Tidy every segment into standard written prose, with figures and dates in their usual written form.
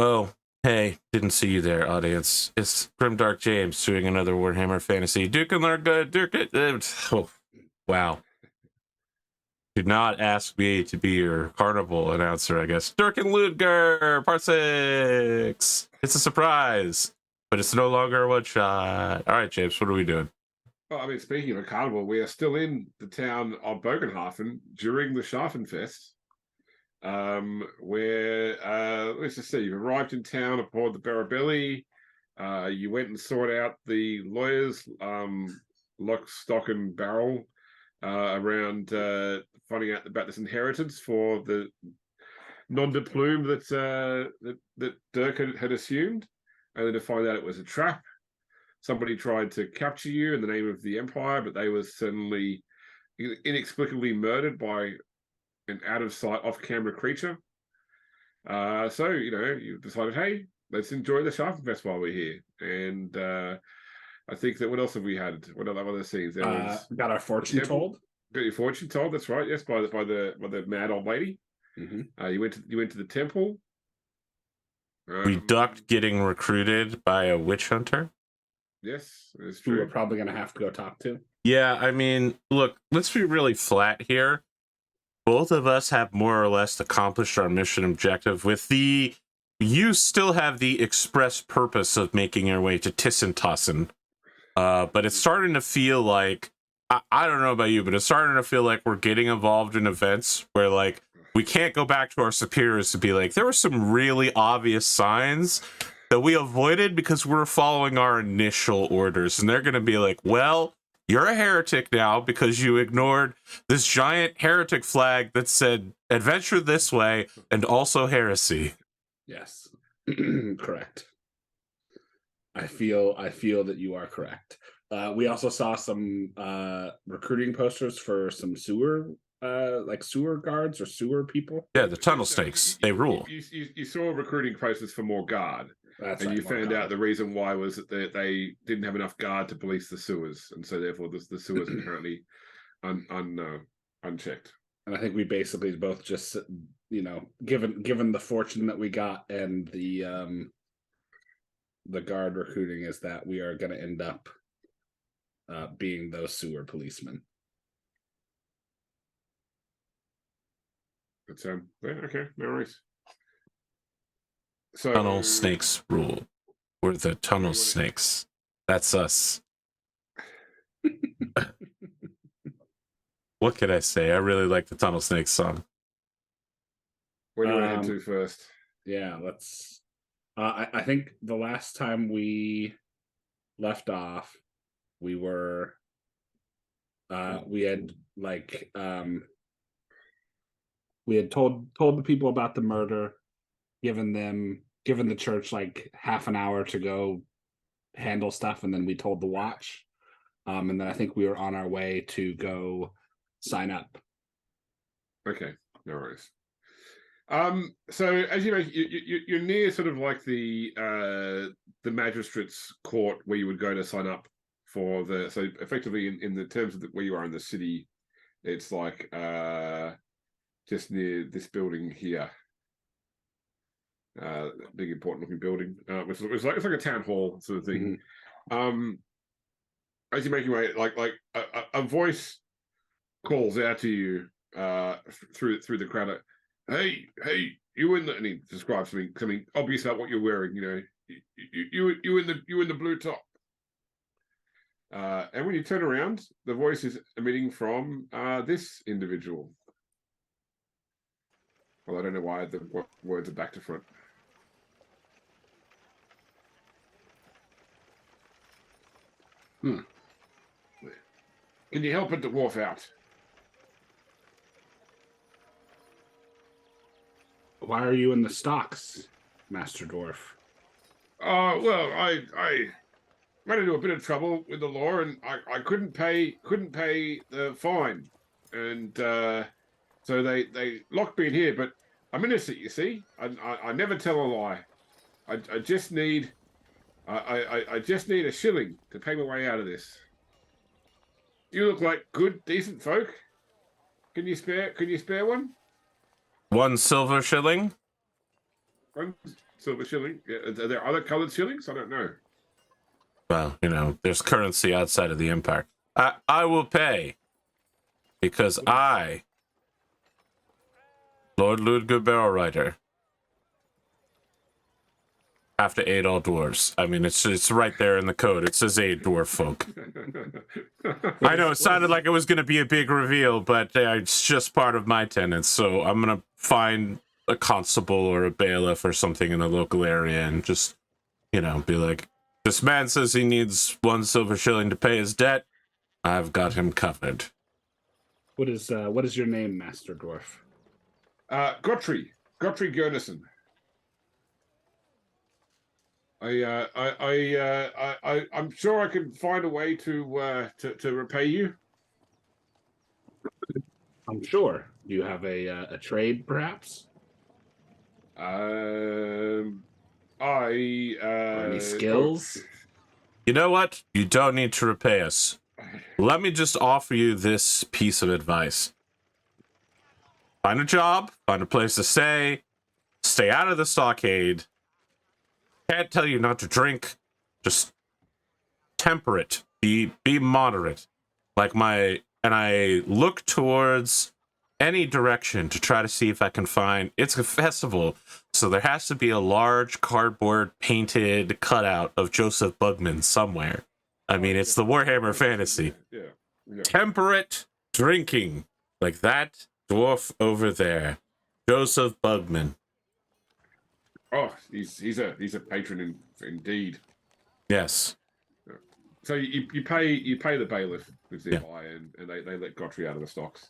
Oh, hey, didn't see you there, audience. It's Grimdark James doing another Warhammer Fantasy. Dirk and Ludger, oh, wow. Do not ask me to be your carnival announcer, I guess. Dirk and Ludger, part 6. It's a surprise, but it's no longer a one shot. All right, James, what are we doing? Well, I mean, speaking of a carnival, we are still in the town of Bogenhafen during the Scharfenfest, where, let's just see, you've arrived in town aboard the Barabelli. You went and sought out the lawyers, lock, stock, and barrel around finding out about this inheritance for the nom de plume that Dirk had assumed, only to find out it was a trap. Somebody tried to capture you in the name of the Empire, but they were suddenly inexplicably murdered by an out-of-sight, off-camera creature. So, you decided, hey, let's enjoy the Scharfenfest while we're here. And I think that, what else have we had? What other scenes? There was got our fortune told. Got your fortune told, that's right, yes, by the mad old lady. Mm-hmm. You went to the temple. We ducked getting recruited by a witch hunter. Yes, it's true. Who we're probably going to have to go talk to. Yeah, I mean, look, let's be really flat here. Both of us have more or less accomplished our mission objective you still have the express purpose of making your way to Tissentossen. But it's starting to feel like, I don't know about you, but it's starting to feel like we're getting involved in events where, like, we can't go back to our superiors to be like, there were some really obvious signs that we avoided because we're following our initial orders. And they're going to be like, well, you're a heretic now because you ignored this giant heretic flag that said adventure this way and also heresy. Yes. Correct. I feel that you are correct. We also saw some recruiting posters for some sewer guards or sewer people. Yeah, the tunnel snakes. They rule. You saw recruiting posters for more guard. That's and right, you found out the reason why was that they didn't have enough guard to police the sewers, and so therefore the sewers are currently unchecked. And I think we basically both just, given the fortune that we got and the guard recruiting, is that we are going to end up being those sewer policemen. But yeah, okay, no worries. So, tunnel snakes rule. We're the tunnel snakes. That's us. What could I say? I really like the Tunnel Snakes song. Where do you want to head to first? Yeah, let's. I think the last time we left off, we were. We had told the people about the murder, given the church like half an hour to go handle stuff, and then we told the watch, and then I think we were on our way to go sign up. Okay, no worries. So as you're near sort of like the magistrate's court where you would go to sign up for so effectively in the terms of where you are in the city, it's like just near this building here. Big important looking building. It's like a town hall sort of thing. Mm-hmm. As you make your way, like a voice calls out to you through the crowd. Hey, you in the? And he describes something obvious about what you're wearing. You in the blue top. And when you turn around, the voice is emitting from this individual. Well, I don't know why the words are back to front. Can you help a dwarf out? Why are you in the stocks, Master Dwarf? Well, I ran into a bit of trouble with the law, and I couldn't pay the fine, and so they locked me in here. But I'm innocent, you see. I never tell a lie. I just need a shilling to pay my way out of this. You look like good, decent folk. Can you spare one? 1 silver shilling? silver shilling. Yeah, are there other colored shillings? I don't know. Well, there's currency outside of the empire. I will pay because I, Lord Ludger Barrel Rider, have to aid all dwarves. I mean, it's right there in the code. It says aid dwarf folk. I know it sounded like it was going to be a big reveal, but it's just part of my tenants. So I'm going to find a constable or a bailiff or something in the local area and just, be like, this man says he needs 1 silver shilling to pay his debt. I've got him covered. What is your name, Master Dwarf? Godfrey Gurnison. I'm sure I can find a way to repay you. I'm sure. Do you have a trade, perhaps? Or any skills? You know what? You don't need to repay us. Let me just offer you this piece of advice. Find a job, find a place to stay out of the stockade. Can't tell you not to drink. Just temper it. Be moderate. And I look towards any direction to try to see if I can find. It's a festival, so there has to be a large cardboard painted cutout of Joseph Bugman somewhere. I mean, it's the Warhammer fantasy. Yeah. Temperate drinking, like that dwarf over there, Joseph Bugman. Oh, he's a patron indeed. Yes. So you pay the bailiff with their buy, and they let Godfrey out of the stocks.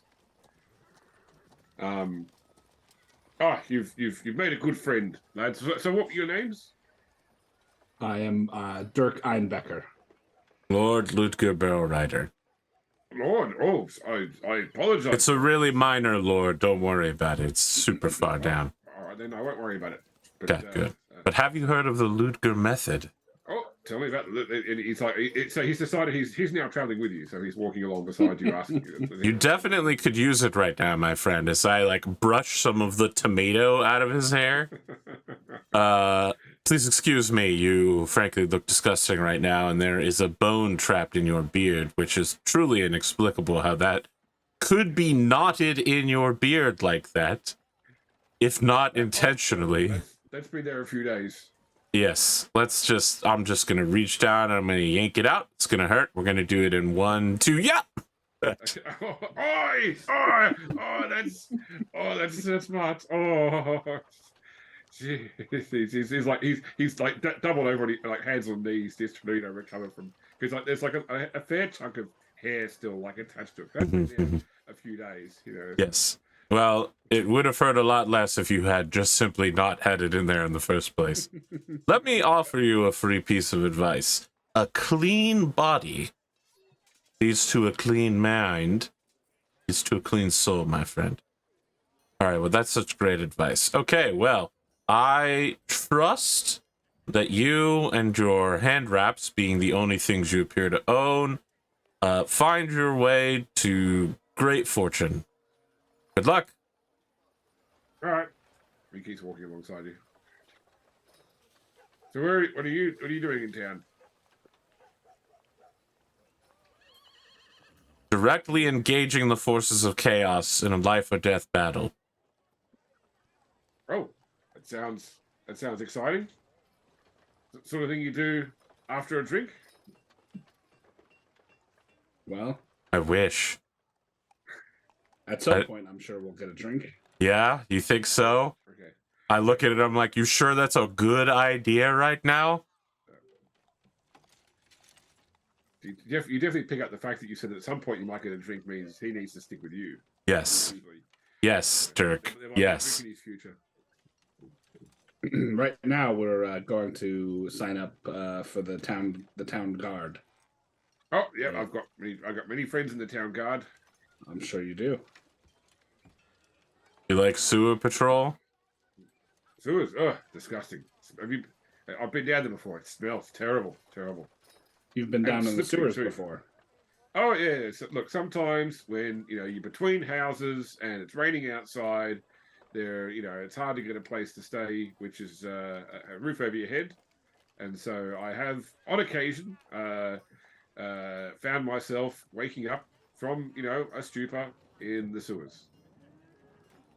You've made a good friend, lads. So what were your names? I am Dirk Einbecker. Lord Ludger Barrel Rider. Lord, I apologize. It's a really minor lord. Don't worry about it. It's super far down. All right, then I won't worry about it. But, Okay, good. But have you heard of the Ludger method? Oh, tell me about it. He's like, so he's decided he's now traveling with you, so he's walking along beside you, asking you. You definitely could use it right now, my friend, as I brush some of the tomato out of his hair. Please excuse me, you frankly look disgusting right now, and there is a bone trapped in your beard, which is truly inexplicable how that could be knotted in your beard like that, if not intentionally. That's been there a few days. Yes, I'm just going to reach down and I'm going to yank it out. It's going to hurt. We're going to do it in 1, 2, yeah! That's smart. Oh, jeez. He's like doubled over, and hands on knees, just trying to recover from, because there's a fair chunk of hair still attached to it. That's been there a few days, Yes. Well, it would have hurt a lot less if you had just simply not had it in there in the first place. Let me offer you a free piece of advice. A clean body leads to a clean mind, leads to a clean soul, my friend. All right, well, that's such great advice. Okay, well, I trust that you and your hand wraps, being the only things you appear to own, find your way to great fortune. Good luck. All right. He keeps walking alongside you. So what are you doing in town? Directly engaging the forces of chaos in a life or death battle. Oh, that sounds exciting. Sort of thing you do after a drink? Well, I wish. At some point, I'm sure we'll get a drink. Yeah, you think so? Okay. I look at it, I'm like, you sure that's a good idea right now? You definitely pick up the fact that you said at some point you might get a drink means he needs to stick with you. Yes. Yes, Dirk. Yes. In his future. Right now, we're going to sign up for the town guard. Oh, yeah, I've got many friends in the town guard. I'm sure you do. You like sewer patrol? Sewers, disgusting. I've been down there before. It smells terrible. You've been down in the sewers before. Oh yeah. So, look, sometimes when you're between houses and it's raining outside, They're, you know, it's hard to get a place to stay, which is a roof over your head. And so I have, on occasion, found myself waking up from, you know, a stupor in the sewers.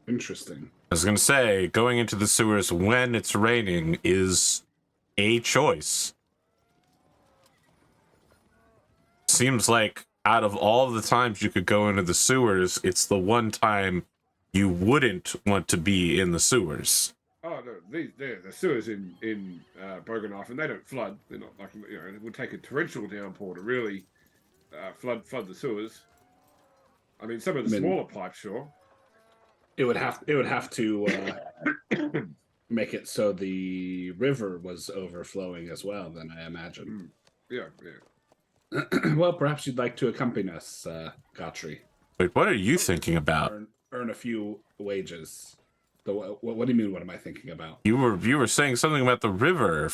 Interesting. I was going to say, going into the sewers when it's raining is a choice. Seems like out of all the times you could go into the sewers, it's the one time you wouldn't want to be in the sewers. Oh no, the sewers in Boganoff, and they don't flood. They're not like, you know, it would take a torrential downpour to really flood the sewers. I mean, some of the smaller pipes, sure. It would have to make it so the river was overflowing as well. Then I imagine. Yeah. Well, perhaps you'd like to accompany us, Gotri. Wait, what are you thinking about? Earn a few wages. What do you mean? What am I thinking about? You were saying something about the river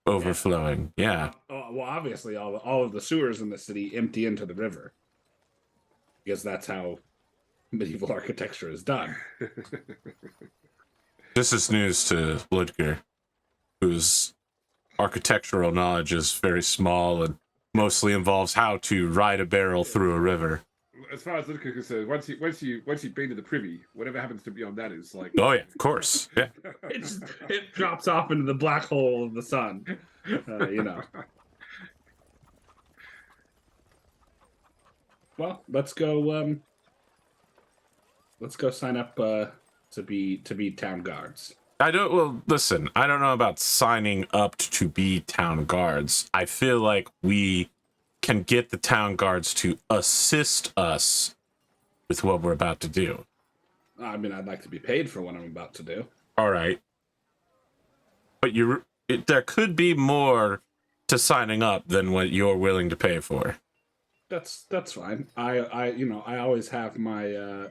overflowing. Yeah. Well, obviously, all of the sewers in the city empty into the river, because that's how medieval architecture is done. This is news to Ludger, whose architectural knowledge is very small and mostly involves how to ride a barrel through a river. As far as Ludger is concerned, once you've been to the privy, whatever happens to beyond that is like. Oh yeah, of course. Yeah. It drops off into the black hole of the sun. You know. Well, let's go. Let's go sign up to be town guards. Well, listen, I don't know about signing up to be town guards. I feel like we can get the town guards to assist us with what we're about to do. I mean, I'd like to be paid for what I'm about to do. All right. But there could be more to signing up than what you're willing to pay for. That's fine. I always have my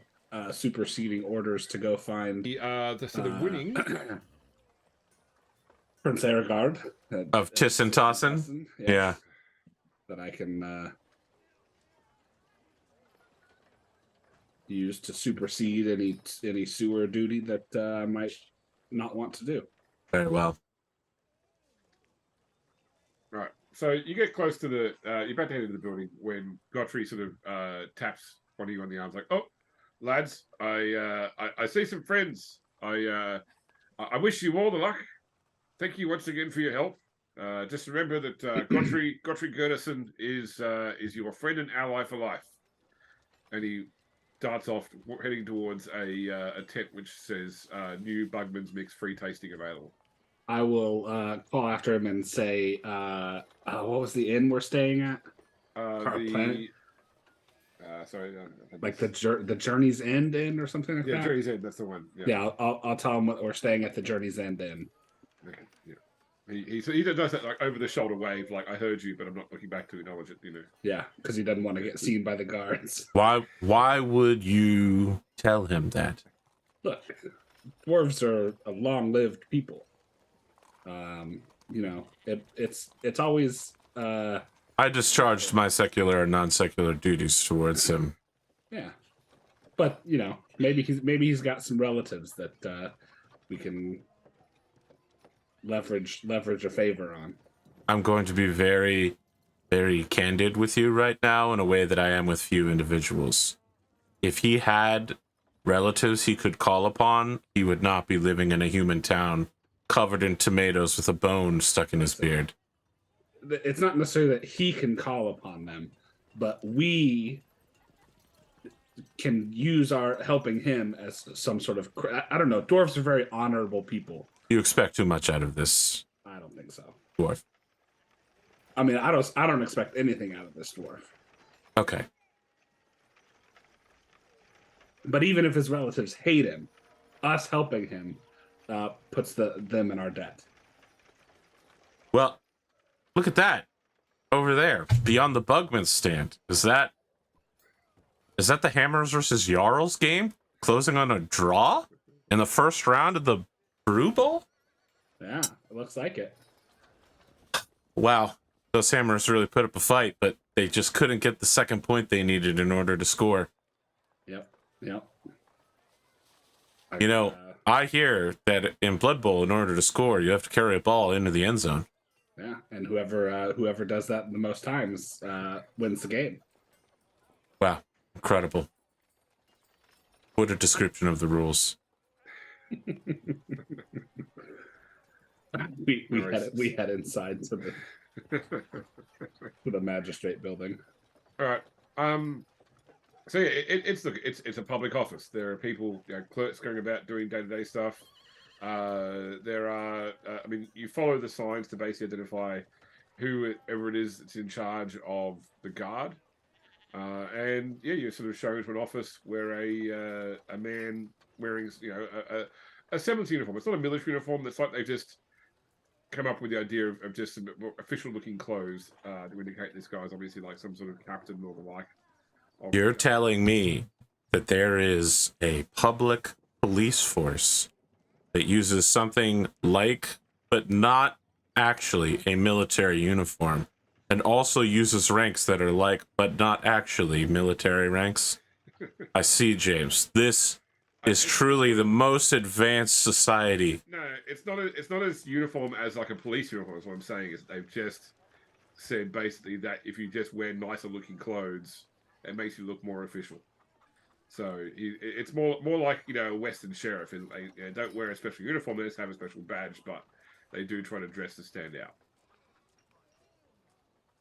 superseding orders to go find The sort of winning Prince Aragard Of Tissin Tossin? yes, Yeah. that I can use to supersede any sewer duty that I might not want to do. Very well. Right. So you get close to the you're about to head into the building when Godfrey sort of taps one of you on the arms, like, "Oh, lads, I see some friends. I wish you all the luck. Thank you once again for your help. Just remember that Godfrey Gerderson is your friend and ally for life." And he darts off, heading towards a tent which says "New Bugman's Mix, free tasting available." I will call after him and say, "What was the inn we're staying at? Planet? Sorry, Like the Journey's End Inn or something like that." Yeah, Journey's End. That's the one. Yeah, I'll tell him we're staying at the Journey's End Inn. Okay. Yeah. He does that like over the shoulder wave, like, "I heard you, but I'm not looking back to acknowledge it." You know. Yeah, because he doesn't want to get seen by the guards. Why would you tell him that? Look, dwarves are a long-lived people. It's always I discharged my secular and non-secular duties towards him. yeah, but maybe he's got some relatives that we can leverage a favor on. I'm going to be very, very candid with you right now in a way that I am with few individuals. If he had relatives he could call upon, he would not be living in a human town covered in tomatoes with a bone stuck in his beard. It's not necessarily that he can call upon them, but we can use our helping him as some sort of, I don't know. Dwarves are very honorable people. You expect too much out of this I don't think so. dwarf. I mean, I don't expect anything out of this dwarf. Okay. But even if his relatives hate him, us helping him puts them in our debt. Well, look at that over there beyond the Bugman's stand. Is that the Hammers versus Jarls game closing on a draw in the first round of the Brew Bowl? Yeah, it looks like it. Wow, those Hammers really put up a fight, but they just couldn't get the second point they needed in order to score. Yep. I hear that in Blood Bowl, in order to score, you have to carry a ball into the end zone. Yeah, and whoever does that the most times wins the game. Wow, incredible. What a description of the rules. we had inside to the magistrate building. All right. So yeah, it's a public office. There are people, clerks going about doing day-to-day stuff. There are, I mean, you follow the signs to basically identify whoever it is that's in charge of the guard. And yeah, you're sort of shown to an office where a man wearing, a semblance uniform. It's not a military uniform. It's like they've just come up with the idea of just some more official-looking clothes to indicate this guy's obviously like some sort of captain or the like. You're telling me that there is a public police force that uses something like, but not actually, a military uniform, and also uses ranks that are like, but not actually military ranks? I see, James. This is truly the most advanced society. No, it's not as uniform as like a police uniform. Is what I'm saying is they've just said basically that if you just wear nicer looking clothes, it makes you look more official. So it's more like a Western sheriff. And they don't wear a special uniform; they just have a special badge, but they do try to dress to stand out.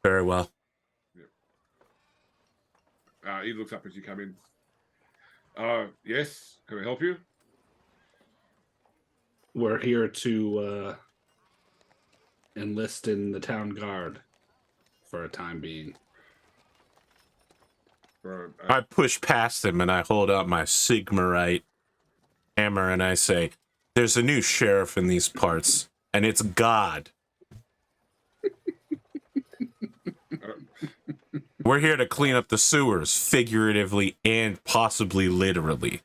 Very well. Yeah. He looks up as you come in. Yes, can we help you? We're here to enlist in the town guard for a time being. I push past him and I hold out my Sigmarite hammer and I say, "There's a new sheriff in these parts, and it's God. We're here to clean up the sewers, figuratively and possibly literally."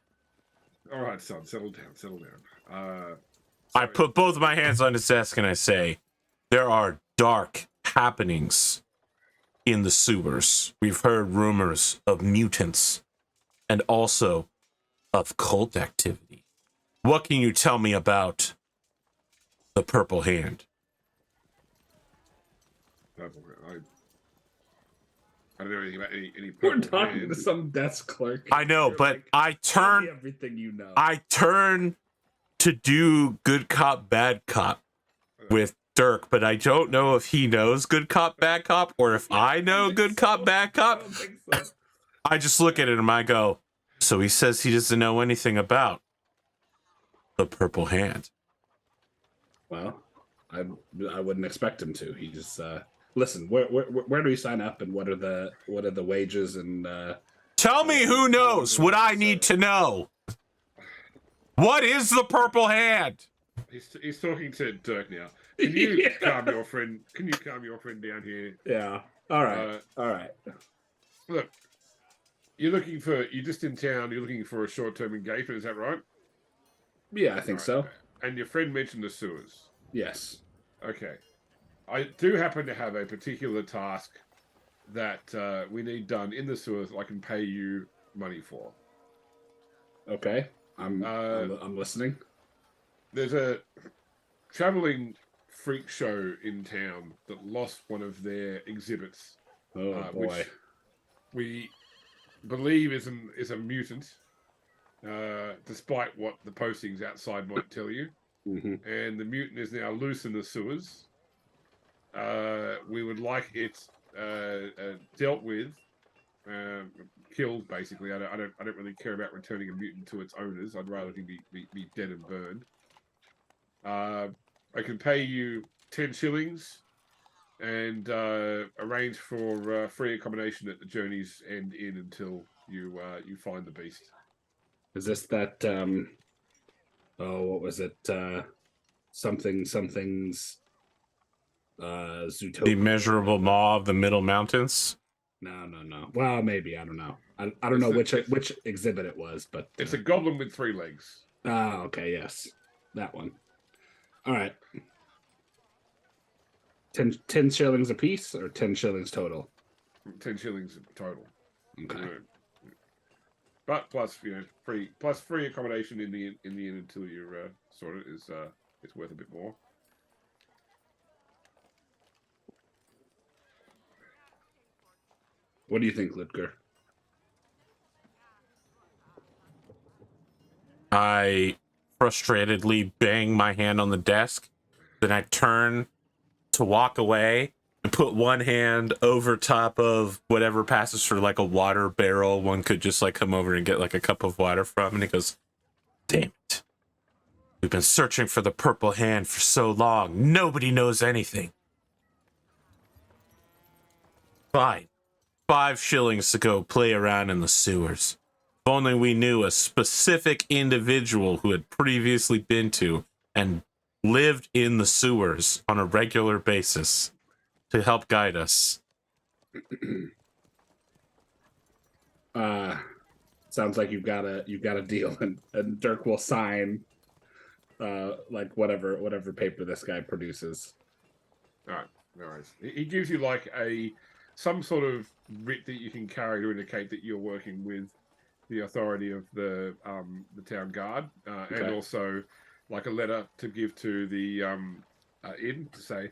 All right, son, settle down. I put both my hands on his desk and I say, "There are dark happenings in the sewers. We've heard rumors of mutants and also of cult activity. What can you tell me about the Purple Hand?" I don't know anything about any We're Purple talking Hand. to some desk clerk. I know, You're but like, I "Tell me turn everything you know." I turn to do good cop, bad cop with Dirk, but I don't know if he knows good cop, bad cop, or if I know good cop, bad I cop. don't think so. I just look at it and I go, so he says he doesn't know anything about the Purple Hand. Well, I wouldn't expect him to. He just listen. Where do we sign up, and what are the wages and? Tell me who knows what I need to know. What is the Purple Hand? He's talking to Dirk now. Can you calm your friend? Can you calm your friend down here? Yeah. All right. All right. Look, you're just in town. You're looking for a short-term engagement. Is that right? Yeah, I think so. And your friend mentioned the sewers. Yes. Okay. I do happen to have a particular task that we need done in the sewers. I can pay you money for. Okay. I'm listening. There's a traveling freak show in town that lost one of their exhibits. Oh boy. Which we believe is a mutant, despite what the postings outside might tell you. Mm-hmm. And the mutant is now loose in the sewers. We would like it dealt with, killed. Basically, I don't really care about returning a mutant to its owners. I'd rather he be dead and burned. I can pay you 10 shillings and arrange for free accommodation at the journey's end inn until you find the beast. Is this that? What was it? Something's. Zootopia. The Immeasurable Maw of the Middle Mountains? No. Well, maybe, I don't know. I don't know which exhibit it was, but it's a goblin with 3 legs. Ah, okay, yes, that one. All right. 10 shillings a piece, or 10 shillings total? 10 shillings total. Okay. But plus, free accommodation in the inn until you're sorted is it's worth a bit more. What do you think, Ludger? I frustratedly bang my hand on the desk. Then I turn to walk away and put one hand over top of whatever passes for like a water barrel one could just like come over and get like a cup of water from. And he goes, "Damn it. We've been searching for the purple hand for so long. Nobody knows anything. Fine. 5 shillings to go play around in the sewers. If only we knew a specific individual who had previously been to and lived in the sewers on a regular basis to help guide us." Sounds like you've got a deal, and Dirk will sign like whatever paper this guy produces. All right, no worries. He gives you like some sort of writ that you can carry to indicate that you're working with the authority of the town guard, Okay. and also like a letter to give to the inn to say,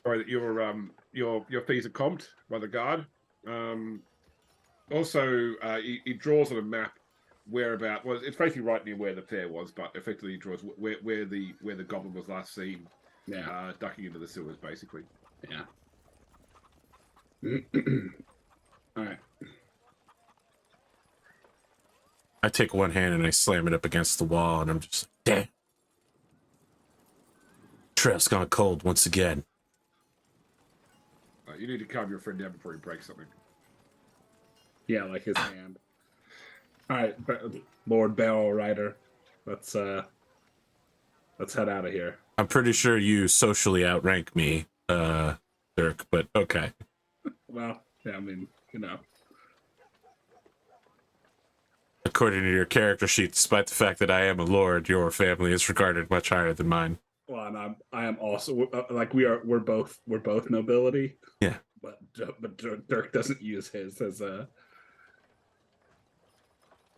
sorry, that your fees are comped by the guard. Also, he draws on a map whereabout. Well, it's basically right near where the fair was, but effectively he draws where the goblin was last seen. Yeah. Ducking into the sewers, basically. Yeah. All right. I take one hand and I slam it up against the wall, and I'm just like, damn. Trail's gone cold once again. You need to calm your friend down before he breaks something. Yeah, like his hand. All right, Lord Barrel Rider, let's head out of here. I'm pretty sure you socially outrank me, Dirk, but okay. Well, yeah, I mean, you know. According to your character sheet, despite the fact that I am a lord, your family is regarded much higher than mine. Well, and I am also like we're both nobility. Yeah. But Dirk doesn't use his as a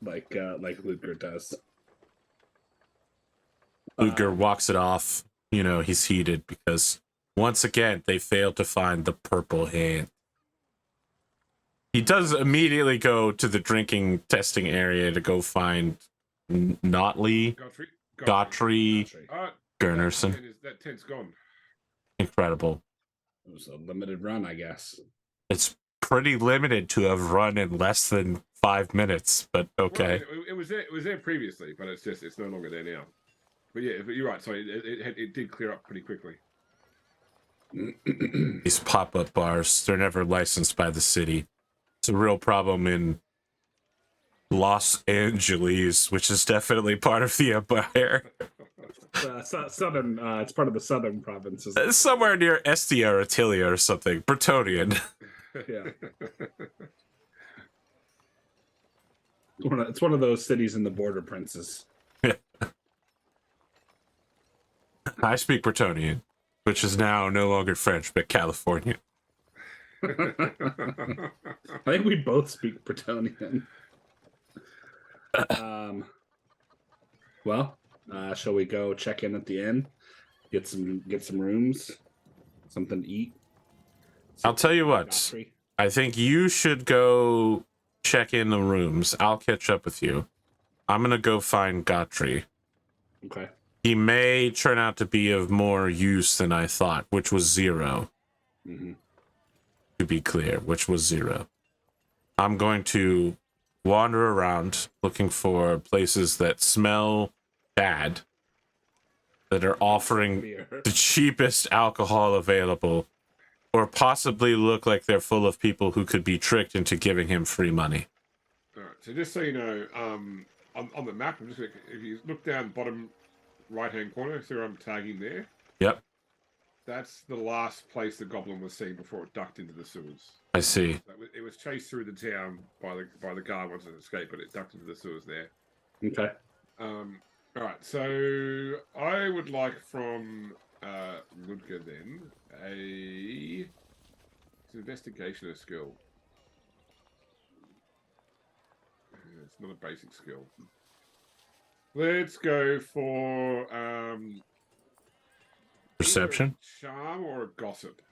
like Ludger does. Ludger walks it off. You know, he's heated because once again they failed to find the purple hand. He does immediately go to the drinking testing area to go find Notley, Gottry, Gernerson. That tent's gone. Incredible. It was a limited run, I guess. It's pretty limited to have run in less than 5 minutes, but okay. Well, it was there previously, but it's no longer there now. But yeah, but you're right. So it did clear up pretty quickly. These pop-up bars, they're never licensed by the city. It's a real problem in Los Angeles, which is definitely part of the empire. Southern, it's part of the southern provinces. Somewhere near Estia or Atilia or something. Bretonian. Yeah. It's one of those cities in the border princes. Yeah. I speak Bretonian, which is now no longer French, but Californian. I think we both speak Bretonian. Well, shall we go check in at the inn? Get some rooms, something to eat. I'll tell you what. I think you should go check in the rooms. I'll catch up with you. I'm gonna go find Gottry. Okay. He may turn out to be of more use than I thought, which was 0. Mm-hmm. To be clear, which was 0. I'm going to wander around looking for places that smell bad, that are offering the cheapest alcohol available, or possibly look like they're full of people who could be tricked into giving him free money. All right. So just so you know, on the map, if you look down bottom right-hand corner, see where I'm tagging there? Yep. That's the last place the goblin was seen before it ducked into the sewers. I see. It was chased through the town by the guard once it escaped, but it ducked into the sewers there. Okay. All right. So I would like from Ludger then it's an investigation skill. It's not a basic skill. Let's go for Perception? either a charm or a gossip.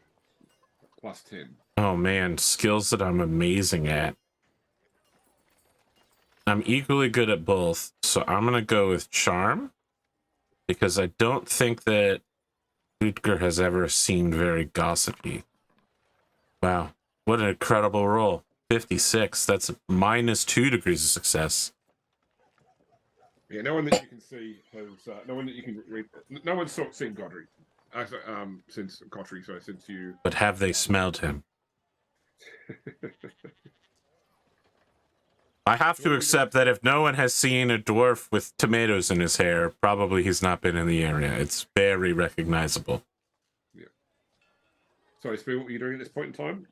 +10. Oh man, skills that I'm amazing at. I'm equally good at both, so I'm gonna go with charm because I don't think that Ludger has ever seemed very gossipy. Wow, what an incredible roll. 56, that's -2 degrees of success. Yeah, no one that you can see has no one that you can read. No one's seen Godry. Since Godry, so since you. But have they smelled him? I have to accept that if no one has seen a dwarf with tomatoes in his hair, probably he's not been in the area. It's very recognizable. Yeah. Sorry, Spear, what were you doing at this point in time?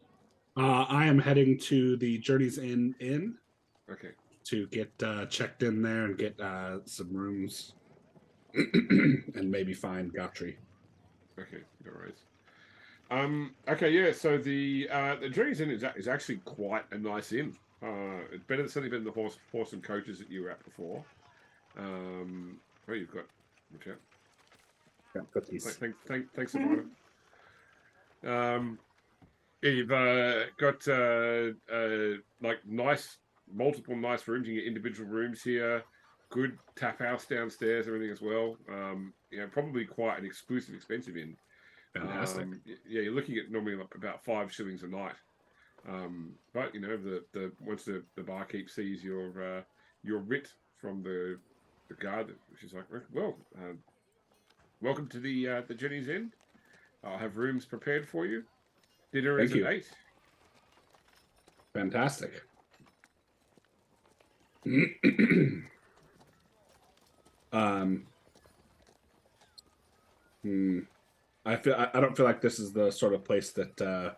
I am heading to the Journey's Inn Okay. to get checked in there and get some rooms and maybe find Godfrey. Okay, no worries. Okay, yeah. So the Journey's Inn is actually quite a nice inn. It's better, certainly better than the horse and coaches that you were at before. Oh, you've got. Watch out. Yeah, cookies. Thanks, Amanda. Yeah, you've got like multiple nice rooms. You get individual rooms here. Good tap house downstairs, everything as well. Probably quite an exclusive, expensive inn. Fantastic. Yeah, you're looking at normally like about 5 shillings a night. But the once the barkeep sees your writ from the guard, she's like, well, welcome to the Journey's Inn. I'll have rooms prepared for you. Dinner is at 8. Fantastic. I don't feel like this is the sort of place that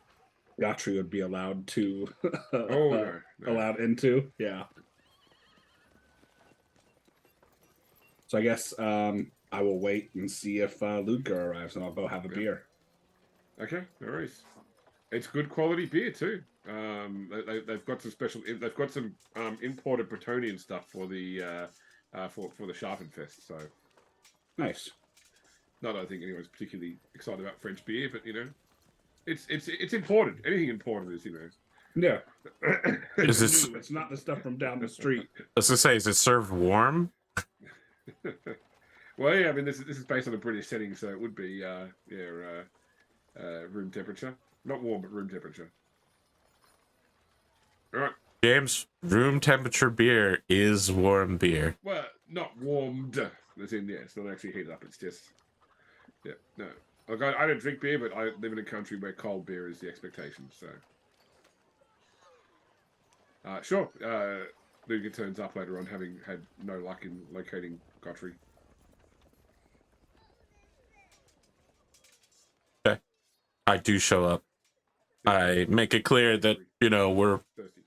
Godfrey would be allowed to No. allowed into. Yeah. So I guess I will wait and see if Ludger arrives, and I'll go have a beer. Okay, no worries. It's good quality beer too. They've got some special. They've got some imported Bretonian stuff for the for the Sharpenfest. So Nice. not that I think anyone's particularly excited about French beer, but it's imported. Anything imported is Yeah. Is this? It's not the stuff from down the street. I was gonna say, is it served warm? Well, yeah. I mean, this is based on a British setting, so it would be room temperature, not warm, but room temperature. All right. James, room temperature beer is warm beer. Well, not warmed. As in, it's not actually heated up. It's just, no. Like I don't drink beer, but I live in a country where cold beer is the expectation. So, sure. Ludger turns up later on, having had no luck in locating Godfrey. Okay. I do show up. I make it clear that, we're... Thirsty.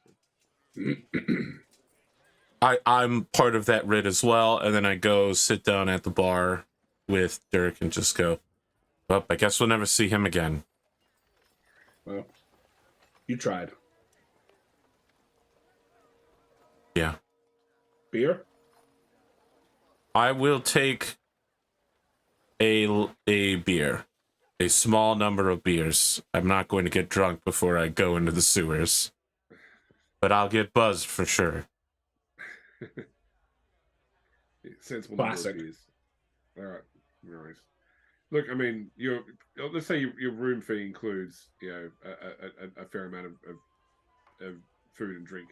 I'm part of that writ as well, and then I go sit down at the bar with Dirk and just go, well, I guess we'll never see him again. Well, you tried. Yeah. Beer? I will take a beer. A small number of beers. I'm not going to get drunk before I go into the sewers. But I'll get buzzed for sure. Sensible. Classic. All right, no worries. Look, I mean, let's say your room fee includes, a fair amount of food and drink,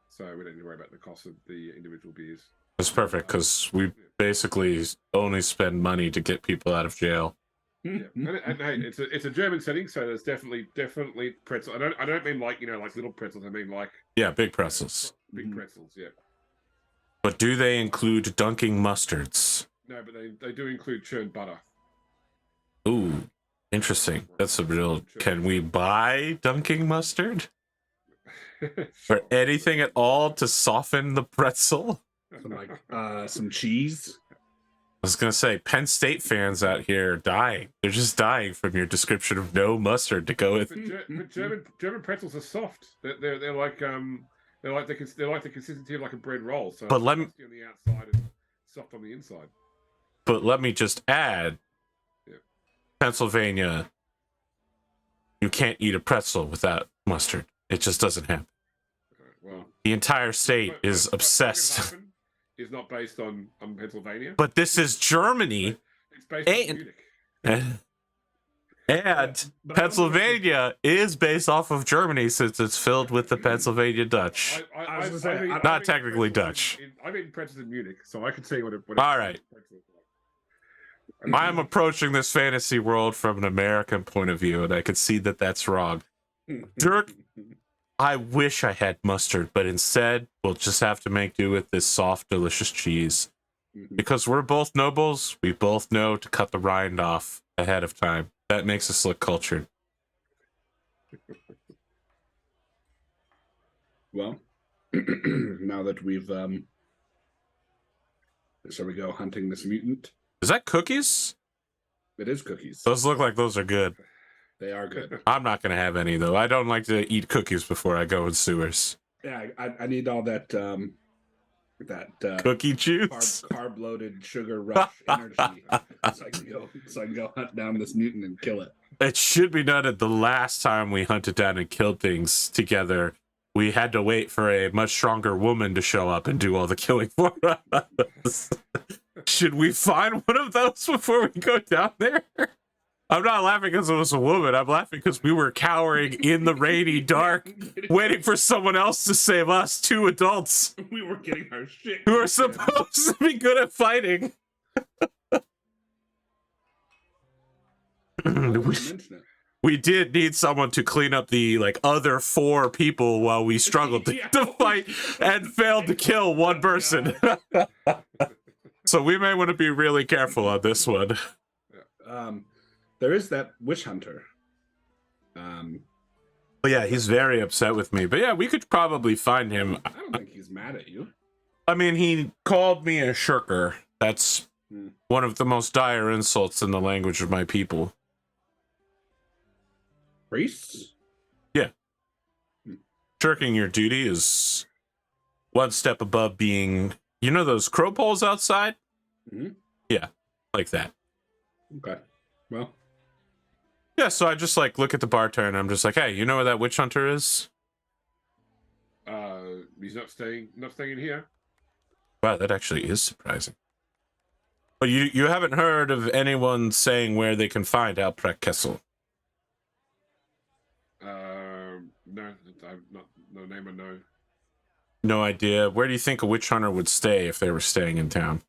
so we don't need to worry about the cost of the individual beers. That's perfect, because we basically only spend money to get people out of jail. Yeah, and hey, it's a German setting, so there's definitely pretzel. I don't mean like little pretzels. I mean like big pretzels. Big pretzels, yeah. But do they include dunking mustards? No, but they do include churned butter. Ooh, interesting. That's a real... Can we buy dunking mustard? Sure. Or anything at all to soften the pretzel? Some cheese. I was going to say, Penn State fans out here are dying. They're just dying from your description of no mustard to go with. But German pretzels are soft. They're like They're like the consistency of like a bread roll. So But it's let me- crusty on the outside and soft on the inside. But let me just add, Yeah. Pennsylvania, you can't eat a pretzel without mustard. It just doesn't happen. Well, The entire state is obsessed. Is not based on Pennsylvania. But this is Germany, It's based and- on Munich. and But Pennsylvania is based off of Germany since it's filled with the Pennsylvania Dutch. I was gonna say, I've eaten- Not I've eaten technically pretzels Dutch. I've eaten pretzels in Munich, so I can see what it. All right. I'm approaching this fantasy world from an American point of view, and I can see that that's wrong. Dirk, I wish I had mustard, but instead, we'll just have to make do with this soft, delicious cheese. Because we're both nobles, we both know to cut the rind off ahead of time. That makes us look cultured. Well, now that we've shall we go hunting this mutant? Is that cookies? It is cookies. Those look like those are good. They are good. I'm not going to have any, though. I don't like to eat cookies before I go in sewers. Yeah, I need all that Cookie juice? carb loaded sugar rush energy so I can go hunt down this mutant and kill it. It should be noted the last time we hunted down and killed things together, we had to wait for a much stronger woman to show up and do all the killing for us. Should we find one of those before we go down there? I'm not laughing because it was a woman. I'm laughing because we were cowering in the rainy dark, waiting for someone else to save us, two adults We were getting our shit. who are supposed to be good at fighting. We did need someone to clean up the other 4 people while we struggled to, Yeah. to fight and failed to kill one person. So we may want to be really careful on this one. There is that witch hunter. But yeah, he's very upset with me. But yeah, we could probably find him. I don't think he's mad at you. I mean, he called me a shirker. That's one of the most dire insults in the language of my people. Priests? Shirking your duty is one step above being, you know those crow poles outside? Mhm. Yeah, like that. Okay. Well, Yeah, so I just look at the bartender and I'm just like, hey, you know where that witch hunter is? He's not staying in here. Wow, that actually is surprising. But you haven't heard of anyone saying where they can find Albrecht Kessel? No, I've not. No name or no. No idea. Where do you think a witch hunter would stay if they were staying in town?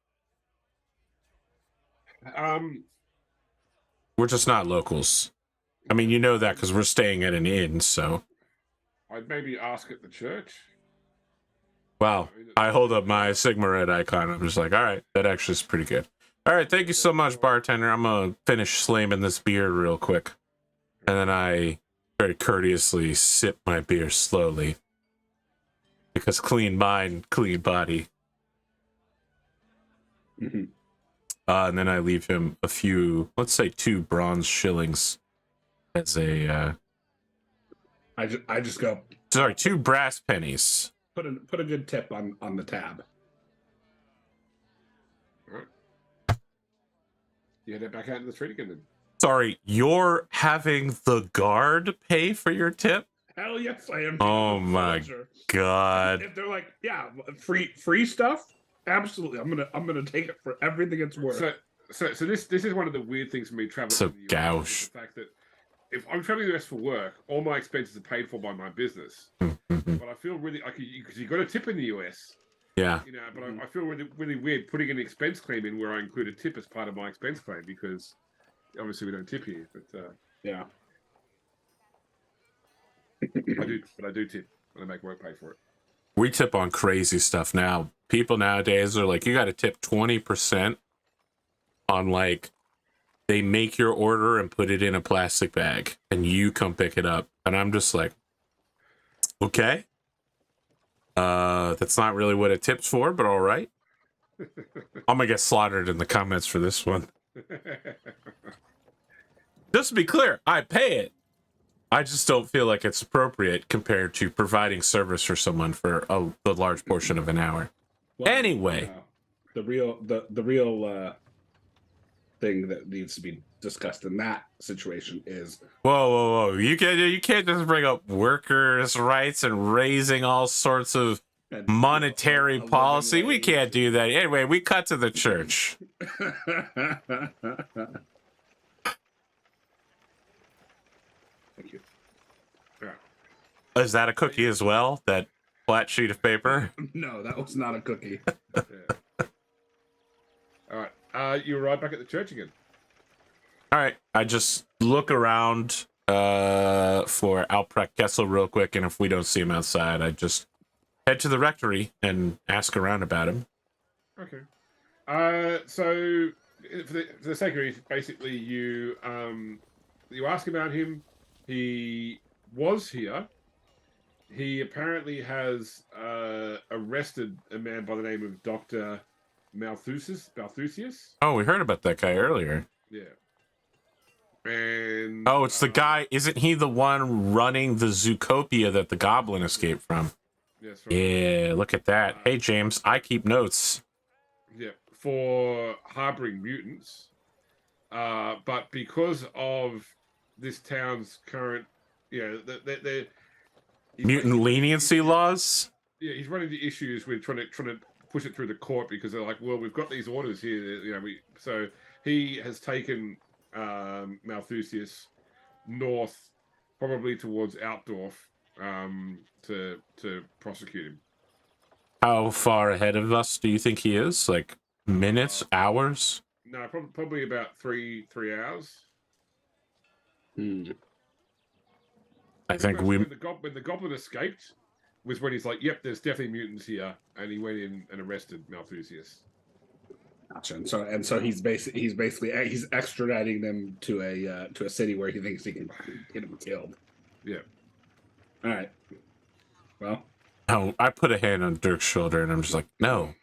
We're just not locals. I mean, you know that because we're staying at an inn, so. I'd maybe ask at the church. Wow. I hold up my Sigma Red icon. I'm just like, all right, that actually is pretty good. All right, thank you so much, bartender. I'm going to finish slamming this beer real quick. And then I very courteously sip my beer slowly. Because clean mind, clean body. mhm. And then I leave him a few, let's say 2 bronze shillings as a, I just go sorry, 2 brass pennies. put a good tip on the tab. You head back out in the street again then. Sorry, you're having the guard pay for your tip? Hell yes, I am. Oh my God. If they're like, yeah, free stuff, absolutely. I'm gonna take it for everything it's worth. So this is one of the weird things for me traveling. So in the US, gauche. is the fact that if I'm traveling the US for work, all my expenses are paid for by my business. But I feel really like because you got a tip in the US, Yeah. you know. But I feel really weird putting an expense claim in where I include a tip as part of my expense claim because obviously we don't tip here. But Yeah. I do tip and I make work pay for it. We tip on crazy stuff now. People nowadays are like, you got to tip 20% on they make your order and put it in a plastic bag and you come pick it up. And I'm just like, okay. That's not really what a tip's for, but all right. I'm going to get slaughtered in the comments for this one. Just to be clear, I pay it. I just don't feel like it's appropriate compared to providing service for someone for a large portion of an hour. Well, Anyway, the real thing that needs to be discussed in that situation is whoa! You can't just bring up workers' rights and raising all sorts of monetary a policy. We living can't wage. do that. Anyway, we cut to the church. Thank you. Is that a cookie as well? That flat sheet of paper? No, that was not a cookie. Yeah. All right. You're right back at the church again. All right. I just look around for Alprecht Kessel real quick, and if we don't see him outside, I just head to the rectory and ask around about him. Okay. So for the sake of it, basically you ask about him. He was here. He apparently has arrested a man by the name of Dr. Malthusius. Oh, we heard about that guy earlier. Yeah. And Oh, it's the guy. Isn't he the one running the Zootopia that the goblin escaped from? Yes, right. Yeah, look at that. Hey, James, I keep notes. Yeah, for harboring mutants. But because of this town's current, the Mutant leniency laws? Yeah, he's running into issues with trying to push it through the court because they're like, well, we've got these orders here. So he has taken Malthusius north, probably towards Outdorf, to prosecute him. How far ahead of us do you think he is? Like minutes, hours? No, probably about three hours. I think when we. the goblin escaped was when he's like, "Yep, there's definitely mutants here," and he went in and arrested Malthusius. Gotcha. And so he's basically extraditing them to a city where he thinks he can get him killed. Yeah. All right. Well, Oh, I put a hand on Dirk's shoulder and I'm just like, no,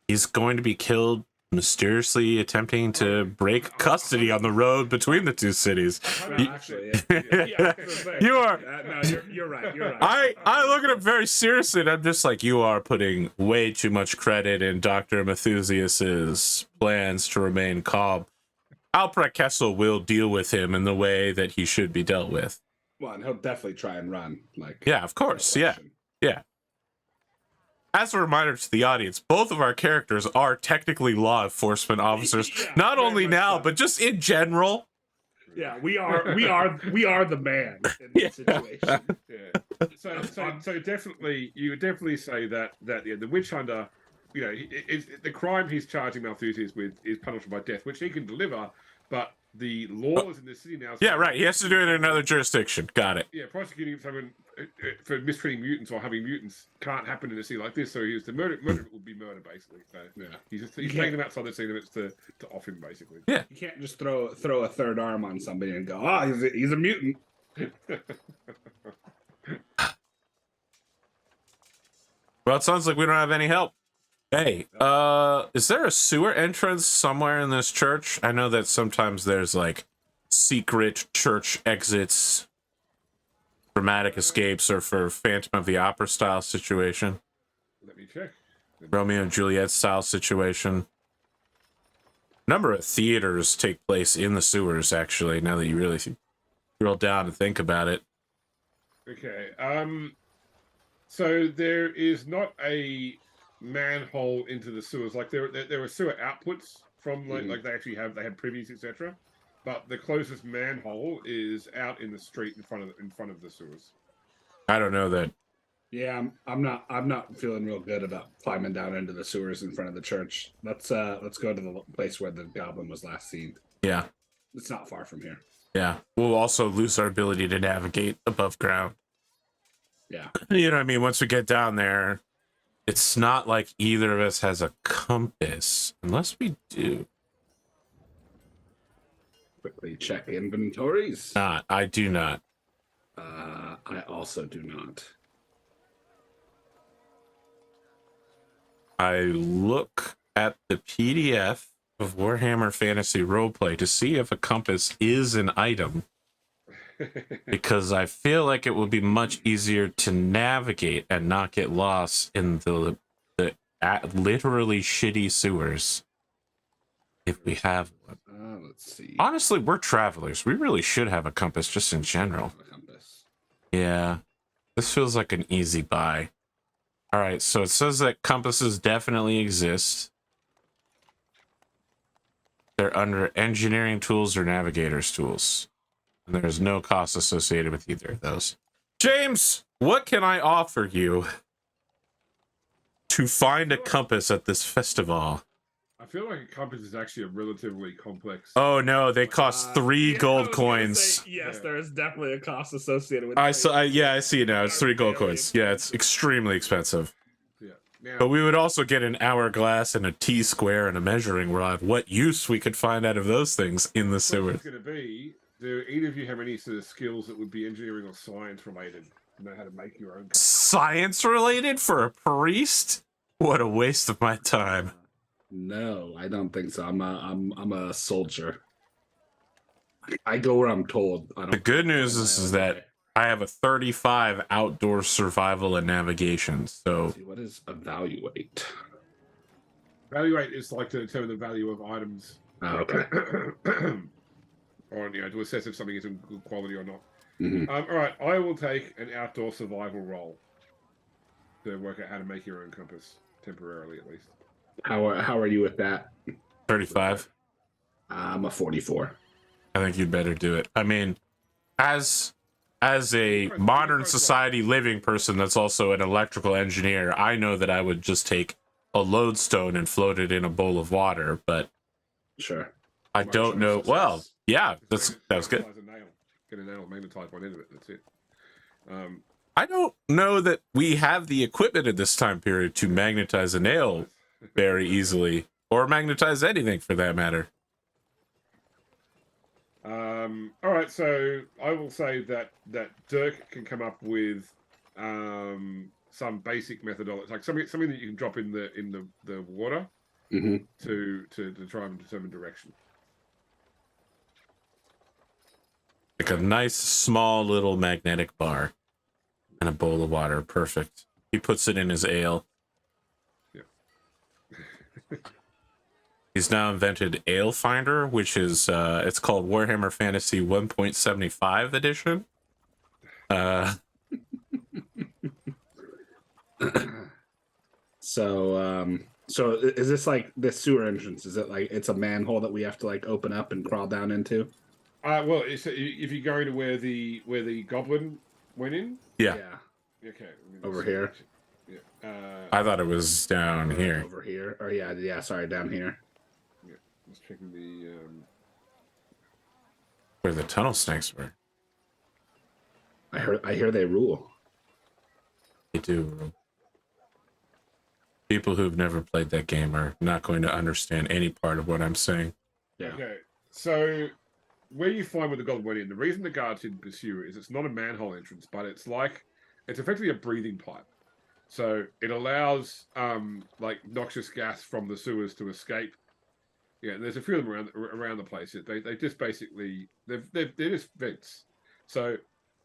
he's going to be killed mysteriously attempting to break custody on the road between the two cities. actually, yeah. You are. No, you're right. You're right. I look at him very seriously, and I'm just like, you are putting way too much credit in Dr. Malthusius's plans to remain calm. Alprecht Kessel will deal with him in the way that he should be dealt with. Well, and he'll definitely try and run. Yeah, of course. Yeah. As a reminder to the audience, both of our characters are technically law enforcement officers, not only now, but just in general. Yeah, we are the man in this situation. Yeah. So definitely, you would definitely say that the witch hunter, the crime he's charging Malthusius with is punishable by death, which he can deliver, but the laws in the city now. Yeah, right. He has to do it in another jurisdiction. Got it. Yeah, prosecuting someone for mistreating mutants or having mutants can't happen in a city like this. So the murder would be murder, basically. So yeah, he's taking them outside the city limits to off him, basically. Yeah, you can't just throw a third arm on somebody and go, he's a mutant. Well, it sounds like we don't have any help. Hey, is there a sewer entrance somewhere in this church? I know that sometimes there's like secret church exits, dramatic escapes, or for Phantom of the Opera style situation. Let me check. Romeo and Juliet style situation. A number of theaters take place in the sewers, actually, now that you really drill down and think about it. Okay. So there is not a manhole into the sewers. Like there are sewer outputs from like they had privies, etc. But the closest manhole is out in the street in front of the sewers. I don't know that. Yeah, I'm not feeling real good about climbing down into the sewers in front of the church. Let's go to the place where the goblin was last seen. Yeah. It's not far from here. Yeah. We'll also lose our ability to navigate above ground. Yeah. You know what I mean? Once we get down there, it's not like either of us has a compass. Unless we do. Quickly check inventories. I do not. I also do not. I look at the PDF of Warhammer Fantasy Roleplay to see if a compass is an item. because I feel like it would be much easier to navigate and not get lost in the literally shitty sewers if we have one. Let's see. Honestly, we're travelers. We really should have a compass just in general. Compass. Yeah, this feels like an easy buy. All right, so it says that compasses definitely exist. They're under engineering tools or navigator's tools. And there's no cost associated with either of those. James, what can I offer you to find a compass at this festival? I feel like a compass is actually a relatively complex. Oh no, they cost 3 gold coins. Say, yes, there is definitely a cost associated with. I see it now. It's 3 gold coins. Yeah, it's extremely expensive. Yeah. Now, But we would also get an hourglass and a T-square and a measuring rod. What use we could find out of those things in the sewer? It's going to be, do either of you have any sort of skills that would be engineering or science related? Know how to make your own compass? Science related for a priest? What a waste of my time. No, I don't think so. I'm a soldier. I go where I'm told. I don't The good news is that I have a 35 outdoor survival and navigation. So see, what is evaluate? Evaluate is like to determine the value of items. Oh, okay. Or to assess if something is in good quality or not. Mhm. All right, I will take an outdoor survival role to work out how to make your own compass temporarily, at least. How are you with that? 35. I'm a 44. I think you'd better do it. I mean, as a modern society living person that's also an electrical engineer, I know that I would just take a lodestone and float it in a bowl of water, but Sure. I don't know. Well, yeah, that was good. Get a nail, magnetize one end of it. That's it. I don't know that we have the equipment at this time period to magnetize a nail very easily, or magnetize anything for that matter. All right, so I will say that Dirk can come up with some basic methodology, like something that you can drop in the water Mm-hmm. to try and determine direction. Like a nice small little magnetic bar and a bowl of water. Perfect. He puts it in his ale. Yeah. He's now invented Ale Finder, which is it's called Warhammer Fantasy 1.75 edition. So is this like the sewer entrance? Is it like it's a manhole that we have to like open up and crawl down into? Well, if you're going to where the goblin went in, Yeah. okay, Over here. Yeah, I thought it was down here. Over here. Or yeah. Sorry, down here. yeah. Just checking the. Where the tunnel snakes were. I hear they rule. They do. People who've never played that game are not going to understand any part of what I'm saying. Yeah. Okay, so where you find where the goblin went in, the reason the guards didn't pursue is it's not a manhole entrance, but it's effectively a breathing pipe. So it allows like noxious gas from the sewers to escape. Yeah, and there's a few of them around the place. They just basically they're just vents. So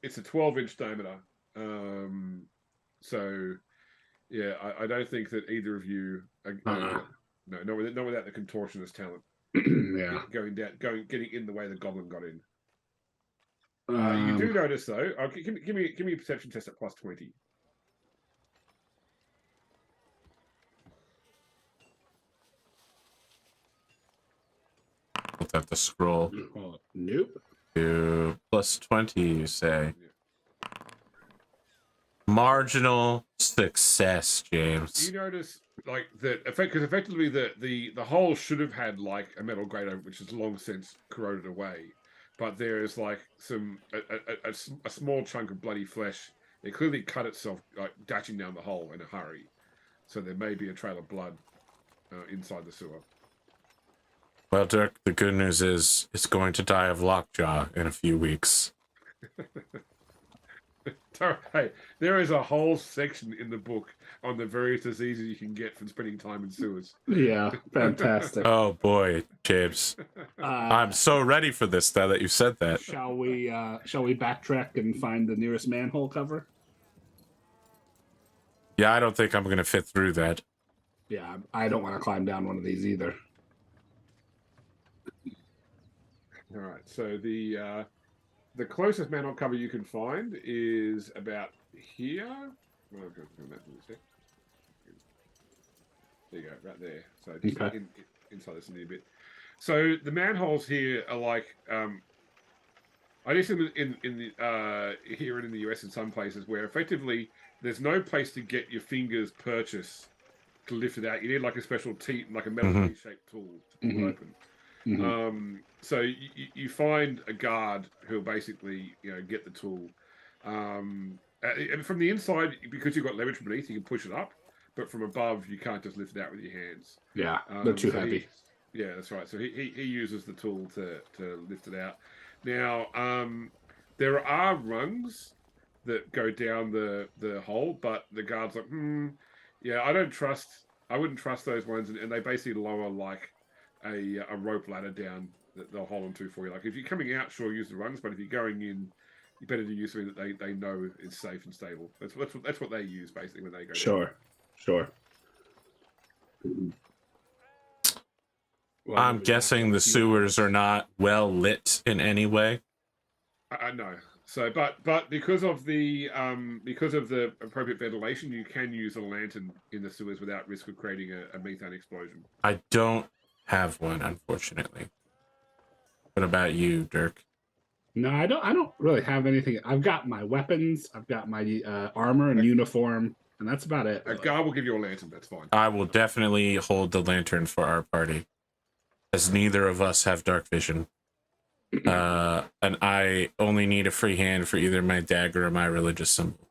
it's a 12-inch diameter. So yeah, I don't think that either of you not without the contortionist talent. Yeah. Getting in the way the goblin got in. You do notice though. Give me a perception test at +20. We'll have to scroll Nope. to +20, you say. Marginal success, James. You notice like that because effectively the hole should have had like a metal grate over, which has long since corroded away, but there is like a small chunk of bloody flesh. It clearly cut itself like dashing down the hole in a hurry, so there may be a trail of blood inside the sewer. Well, Dirk, the good news is it's going to die of lockjaw in a few weeks. Hey, there is a whole section in the book on the various diseases you can get from spending time in sewers. Yeah, fantastic. Oh boy, James. I'm so ready for this now that you said that. Shall we backtrack and find the nearest manhole cover? Yeah, I don't think I'm going to fit through that. Yeah, I don't want to climb down one of these either. All right, so the closest manhole cover you can find is about here. Well, I'll go through that in a sec. There you go, right there. So just Okay. inside this a little bit. So the manholes here are like, I guess in the here and in the US in some places where effectively there's no place to get your fingers purchase to lift it out. You need like a special teeth, like a metal T-shaped tool to pull it open. So you find a guard who'll basically get the tool. And from the inside, because you've got leverage beneath, you can push it up. But from above, you can't just lift it out with your hands. Yeah, they're too so heavy. Yeah, that's right. So he uses the tool to lift it out. Now, there are rungs that go down the hole, but the guard's like, yeah, I wouldn't trust those ones, and they basically lower like a rope ladder down that they'll hold onto for you. Like if you're coming out, sure, use the rungs, but if you're going in, you better use something that they know is safe and stable. That's what they use basically when they go. Sure. Well, I'm guessing the sewers are not well lit in any way. I know. So, but because of the appropriate ventilation, you can use a lantern in the sewers without risk of creating a methane explosion. I don't have one, unfortunately. What about you, Dirk? No, I don't really have anything. I've got my weapons, I've got my armor and uniform, and that's about it. A guard will give you a lantern. That's fine. I will definitely hold the lantern for our party, as neither of us have dark vision. And I only need a free hand for either my dagger or my religious symbol.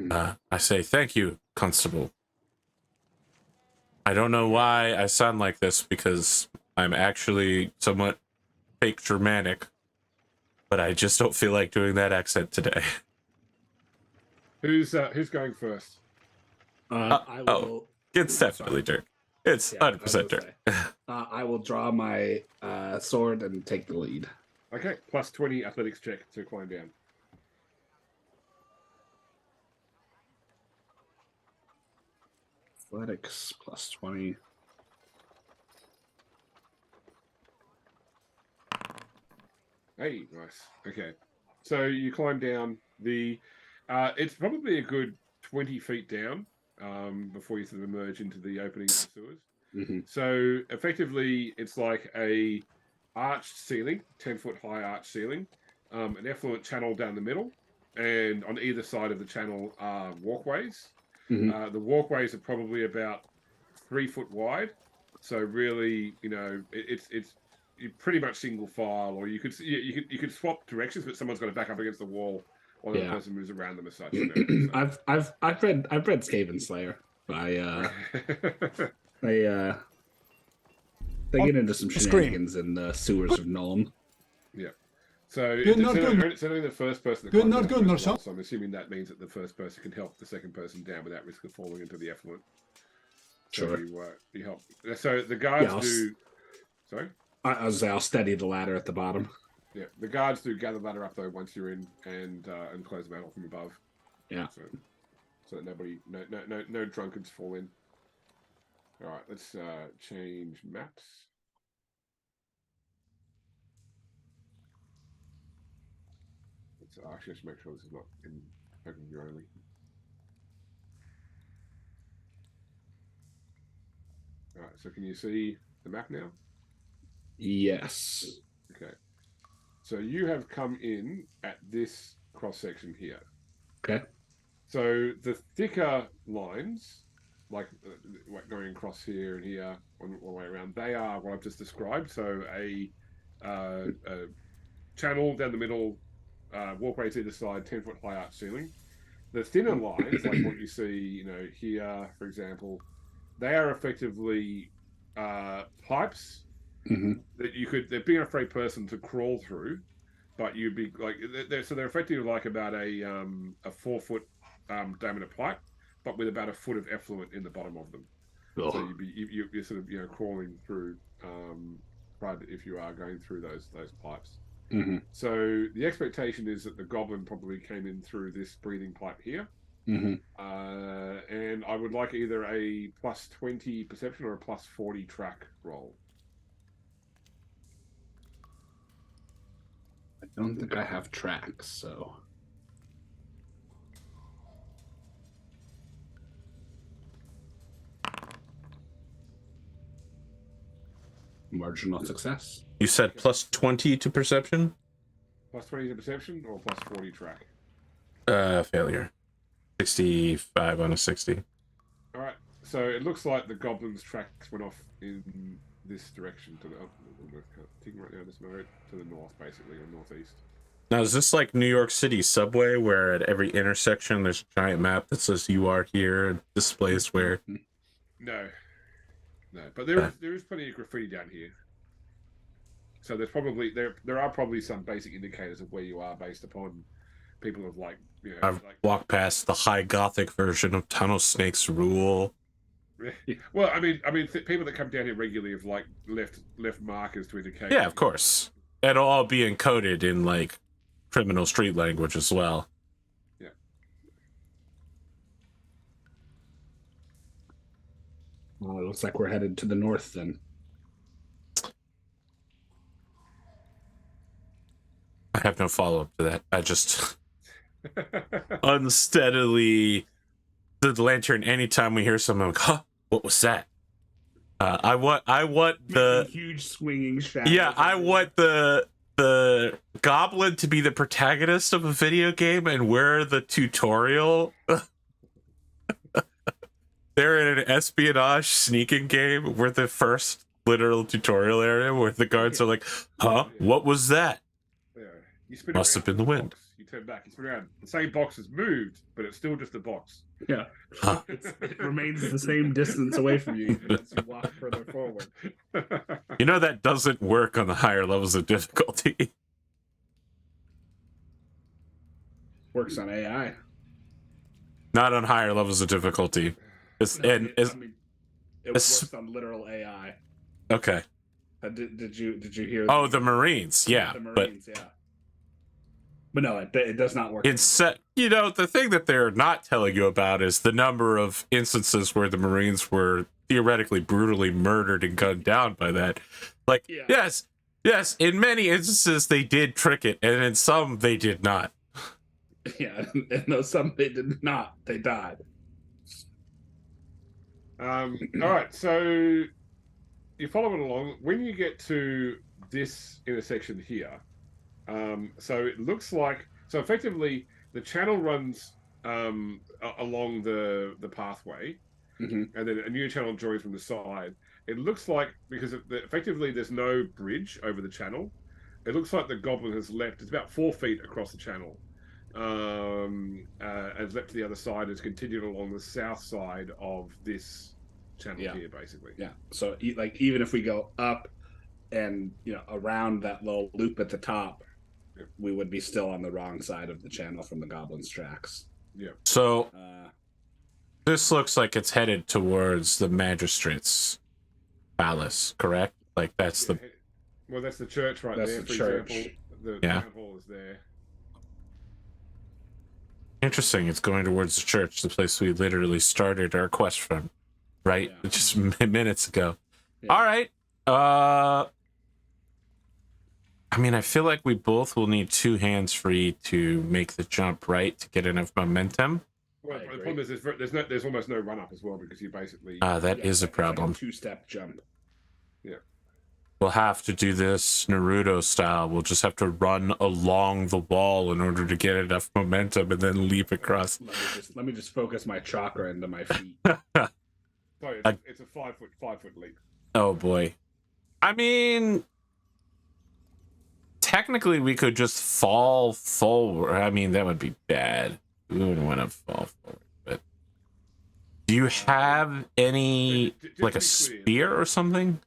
I say thank you, Constable. I don't know why I sound like this because I'm actually somewhat fake Germanic, but I just don't feel like doing that accent today. Who's going first? I will. It's definitely Dirk. It's 100% Dirk. I will draw my sword and take the lead. Okay, plus 20 athletics check to climb down. Athletics plus 20. Hey, nice. Okay, so you climb down the. It's probably a good 20 feet down before you sort of emerge into the opening of the sewers. So effectively, it's like a arched ceiling, 10-foot high arched ceiling, an effluent channel down the middle, and on either side of the channel are walkways. The walkways are probably about 3 foot wide, so really, it's you're pretty much single file, or you could swap directions, but someone's got to back up against the wall while the person moves around them as such. So. I've read Skaven Slayer. They get into some shenanigans in the sewers of Nuln. Yeah. So it's only the first person. So I'm assuming that means that the first person can help the second person down without risk of falling into the effluent. Sure. So you help. So the guards do. Sorry. I'll steady the ladder at the bottom. Yeah, the guards do gather the ladder up though once you're in and close the manhole from above. Yeah. So that no drunkards fall in. All right, let's change maps. Let's actually just make sure this is not in open view only. All right, so can you see the map now? Yes. Okay. So you have come in at this cross section here. Okay. So the thicker lines, like going across here and here, all the way around, they are what I've just described. So a channel down the middle, walkways either side, 10-foot high arch ceiling. The thinner lines, like what you see, here, for example, they are effectively pipes that they're big enough for a person to crawl through, but you'd be like they're effectively like about a 4-foot diameter pipe, but with about a foot of effluent in the bottom of them. Oh. So you're sort of crawling through crud if you are going through those pipes. Mm-hmm. So the expectation is that the goblin probably came in through this breathing pipe here. Mm-hmm. And I would like either a +20 perception or a +40 track roll. I don't think I have tracks, so. Marginal success. You said +20 to perception? +20 to perception or +40 track? Failure. 65 on a 60. All right. So it looks like the goblin's tracks went off in this direction to the right now. This road to the north, basically, or northeast. Now, is this like New York City subway, where at every intersection there's a giant map that says you are here and displays where? No, but there is plenty of graffiti down here. So there's probably there are probably some basic indicators of where you are based upon people have I've walked past the high Gothic version of Tunnel Snake's Rule. Well, I mean, people that come down here regularly have like left markers to indicate. Yeah, of course. It'll all be encoded in like criminal street language as well. Yeah. Well, it looks like we're headed to the north then. I have no follow-up to that. I just unsteadily the lantern anytime we hear something like, huh, what was that? I want the huge swinging shadows. Yeah, I want the goblin to be the protagonist of a video game, and we're the tutorial. They're in an espionage sneaking game. We're the first literal tutorial area where the guards are like, huh, what was that? Yeah. You spin Must have been the wind. Box. You turn back, you spin around. The same box has moved, but it's still just a box. Yeah. Huh. It remains the same distance away from you even as you walk further forward. You know that doesn't work on the higher levels of difficulty. Works on AI. Not on higher levels of difficulty. It works on literal AI. Okay. Did you hear? Oh, the Marines, yeah, the Marines, yeah. But no, it does not work. The thing that they're not telling you about is the number of instances where the Marines were theoretically brutally murdered and gunned down by that. Like, yeah. yes, in many instances they did trick it, and in some they did not. Yeah, and those some they did not. They died. All right, so you follow it along. When you get to this intersection here, so it looks like effectively the channel runs along the pathway, mm-hmm. and then a new channel joins from the side. It looks like because effectively there's no bridge over the channel. It looks like the goblin has leapt. It's about 4 feet across the channel. Has leapt to the other side. Has continued along the south side of this channel here, basically. Yeah. So like even if we go up and around that little loop at the top, we would be still on the wrong side of the channel from the goblin's tracks. Yeah. So this looks like it's headed towards the magistrate's palace, correct? Like that's that's the church right that's there. The for church. Example, the town hall is there. Interesting. It's going towards the church, the place we literally started our quest from, right? Yeah. Just minutes ago. Yeah. All right. I mean, I feel like we both will need 2 hands free to make the jump, right? To get enough momentum. Well, the problem is there's almost no run up as well because you basically that is a problem. Like a 2-step jump. Yeah. We'll have to do this Naruto style. We'll just have to run along the wall in order to get enough momentum and then leap across. Let me just focus my chakra into my feet. Sorry, it's a 5 foot leap. Oh boy. I mean, technically we could just fall forward. I mean, that would be bad. We wouldn't want to fall forward. But do you have any, like a spear or something?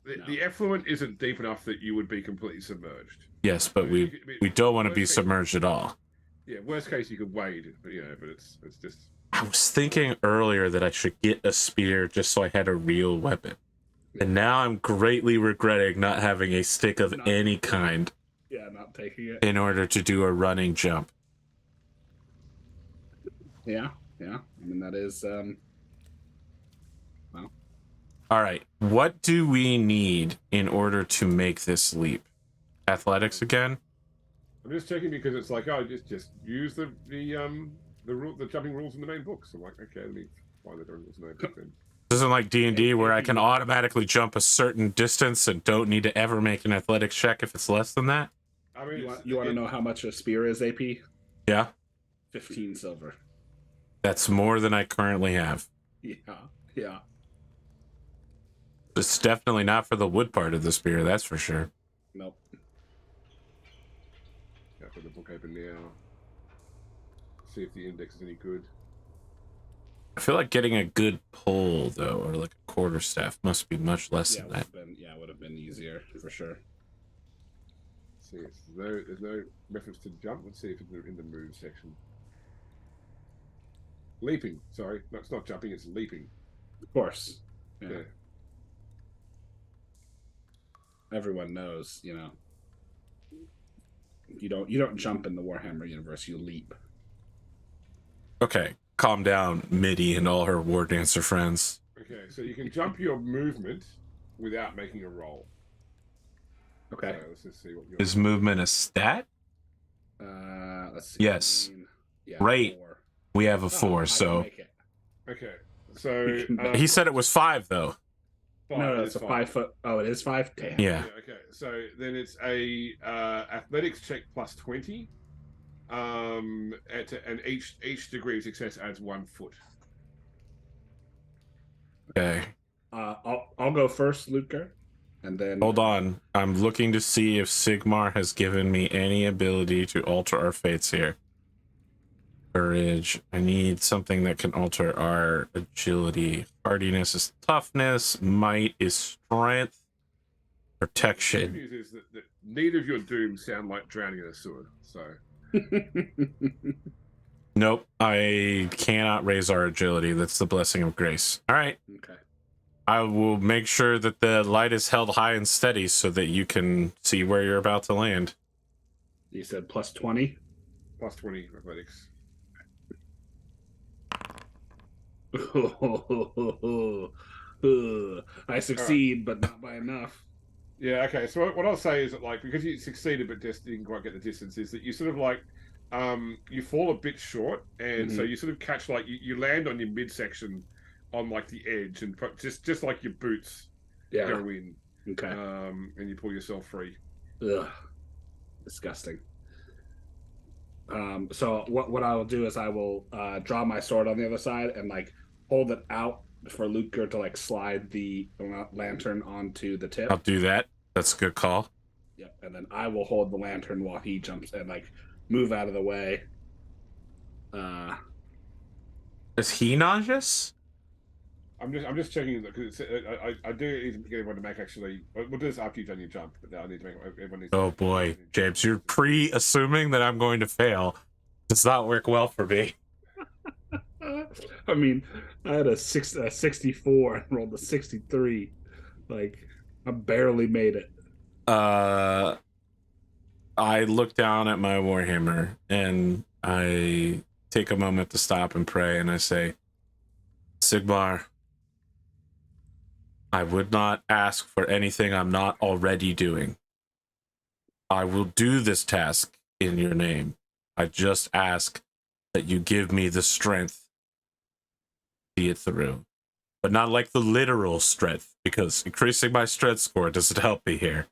the effluent isn't deep enough that you would be completely submerged. Yes, but we don't want to be submerged at all. Yeah, worst case you could wade, but but it's just. I was thinking earlier that I should get a spear just so I had a real weapon. And now I'm greatly regretting not having a stick of any kind. Yeah, not taking it. In order to do a running jump. Yeah. I mean, that is, well. All right. What do we need in order to make this leap? Athletics again? I'm just checking because it's like, oh, just use the jumping rules in the main books. I'm like, okay, let me find the rules in the main book then. This isn't like D&D where I can automatically jump a certain distance and don't need to ever make an athletics check if it's less than that. I mean, you want to know how much a spear is, AP? Yeah. 15 silver. That's more than I currently have. Yeah. It's definitely not for the wood part of the spear, that's for sure. Nope. Yeah, put the book open now. See if the index is any good. I feel like getting a good pull, though, or like a quarterstaff, must be much less than that. It would have been easier, for sure. See, there's no reference to jump. Let's see if it's in the move section. Leaping, sorry. No, it's not jumping, it's leaping. Of course. Yeah. Everyone knows, you don't jump in the Warhammer universe, you leap. Okay, calm down, Midi and all her war dancer friends. Okay, so you can jump your movement without making a roll. Okay. So let's just see what Is movement a stat? Let's see. Yes. Yeah, right. 4. We have a 4, so. Okay, so he said it was 5, though. No, it's a 5 foot. Oh, it is 5. Damn. Yeah. Okay, so then it's a athletics check plus 20. And each degree of success adds 1 foot. Okay. I'll go first, Ludger, and then. Hold on. I'm looking to see if Sigmar has given me any ability to alter our fates here. Courage. I need something that can alter our agility. Hardiness is toughness. Might is strength. The Protection. good news is that neither of your dooms sound like drowning in a sewer. So. Nope. I cannot raise our agility. That's the blessing of grace. All right. Okay. I will make sure that the light is held high and steady so that you can see where you're about to land. You said plus 20? Plus 20 athletics. I succeed, but not by enough. Yeah, okay. So what I'll say is that, like, because you succeeded but just didn't quite get the distance, is that you sort of like, you fall a bit short, and so you sort of catch, like, you land on your midsection on, like, the edge, and just like your boots go in. Okay. And you pull yourself free. Ugh. Disgusting. So what I will do is I will draw my sword on the other side and, like, hold it out for Ludger to, like, slide the lantern onto the tip. I'll do that. That's a good call. Yep, and then I will hold the lantern while he jumps and, like, move out of the way. Is he nauseous? I'm just checking because I do need to get everyone to make actually. We'll do this after you've done your jump, but I need to make everyone. Needs Oh boy, James, you're pre-assuming that I'm going to fail. Does not work well for me. I mean, I had a 64 and rolled a 63. Like, I barely made it. I look down at my Warhammer and I take a moment to stop and pray, and I say, Sigmar, I would not ask for anything I'm not already doing. I will do this task in your name. I just ask that you give me the strength to see it through. But not like the literal strength, because increasing my strength score doesn't help me here.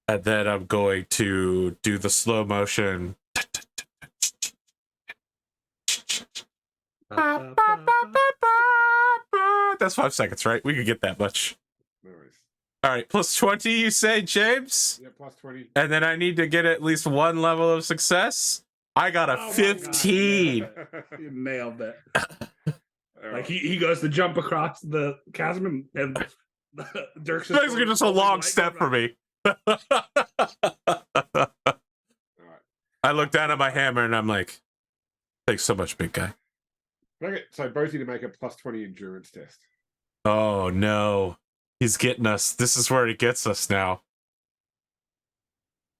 And then I'm going to do the slow motion. That's 5 seconds, right? We could get that much. No worries. All right, plus 20, you say, James? Yeah, plus 20. And then I need to get at least 1 level of success. I got a 15. You nailed it. All Like, right. he goes to jump across the chasm and Dirk's It's just a long step for me. All right. I look down at my hammer and I'm like, thanks so much, big guy. Okay, so both of you to make a +20 endurance test. Oh no. He's getting us. This is where he gets us now.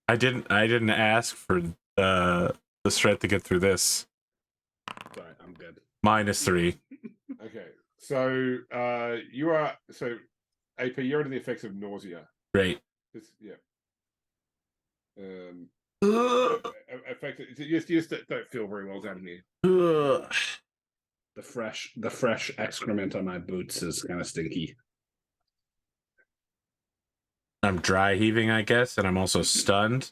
I didn't ask for the strength to get through this. Sorry, I'm good. -3. Okay, so you are AP. You're under the effects of nausea. Great. Yeah. Affected. You just don't feel very well down here. The fresh excrement on my boots is kind of stinky. I'm dry heaving, I guess, and I'm also stunned.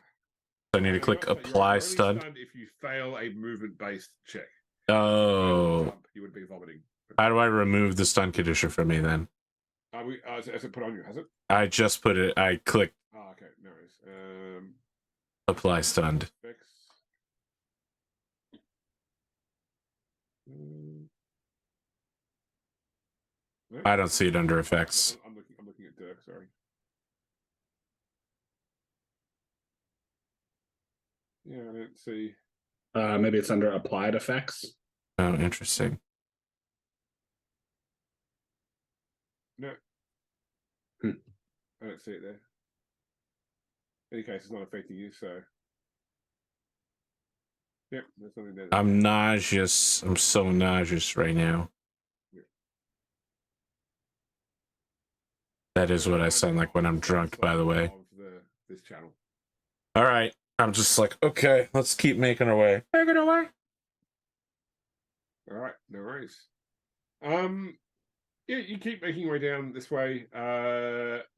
So I need to click apply you're stun. stunned if you fail a movement-based check. Oh. You would be vomiting. How do I remove the stun condition from me then? Has it put on you? Has it? I just put it. I clicked Oh, okay. No worries. apply stunned. Effects. No? I don't see it under effects. I'm looking at Dirk. Sorry. Yeah, I don't see. Maybe it's under applied effects. Oh, interesting. No. Hmm. I don't see it there. In any case, it's not affecting you, so. Yep, there's something there. I'm nauseous. I'm so nauseous right now. Yeah. That is what I sound like when I'm drunk, by the way. This channel. All right. I'm just like, okay, let's keep making our way. Making our way. All right, no worries. Yeah, you keep making your way down this way.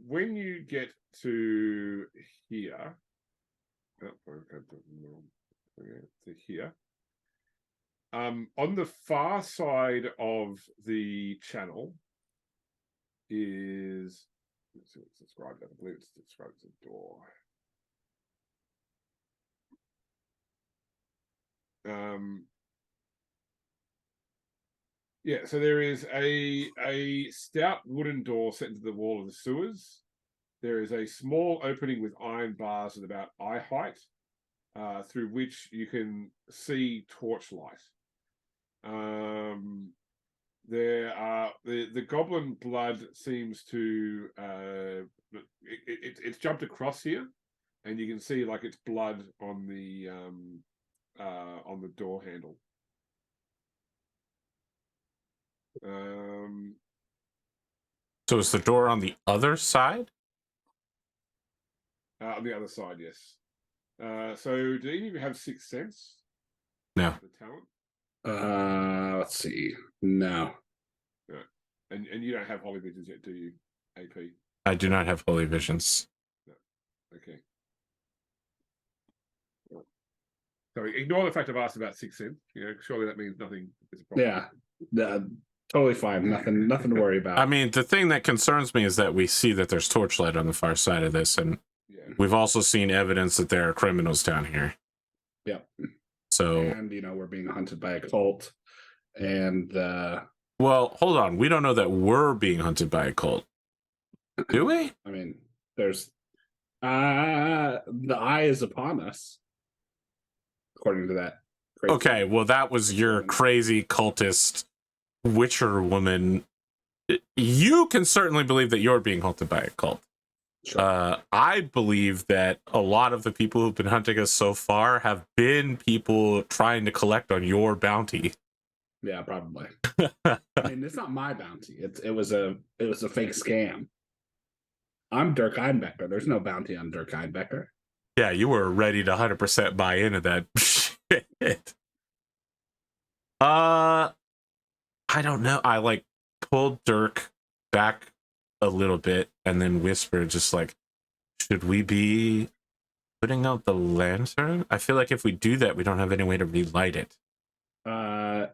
When you get to here, to here, on the far side of the channel is, let's see what's described. I believe it's described as a door. Yeah, so there is a stout wooden door set into the wall of the sewers. There is a small opening with iron bars at about eye height, through which you can see torchlight. There are the goblin blood seems to it's jumped across here, and you can see like it's blood on the door handle. So is the door on the other side? On the other side, yes. So do any of you have Sixth Sense? No. The talent? Let's see. No. No. And you don't have Holy Visions yet, do you, AP? I do not have holy visions. No. Okay. So ignore the fact I've asked about Sixth Sense. You know, surely that means nothing is a problem. Yeah. Totally fine. Nothing to worry about. I mean, the thing that concerns me is that we see that there's torchlight on the far side of this, and we've also seen evidence that there are criminals down here. Yeah. So, and we're being hunted by a cult, and well, hold on. We don't know that we're being hunted by a cult, do we? I mean, there's the eye is upon us, according to that. Okay, well, that was your crazy cultist Witcher woman. You can certainly believe that you're being hunted by a cult. Sure. I believe that a lot of the people who've been hunting us so far have been people trying to collect on your bounty. Yeah, probably. I mean, it's not my bounty. It was a fake scam. I'm Dirk Einbecker. There's no bounty on Dirk Einbecker. Yeah, you were ready to 100% buy into that shit. I don't know. I like pulled Dirk back a little bit and then whispered, just like, should we be putting out the lantern? I feel like if we do that, we don't have any way to relight it.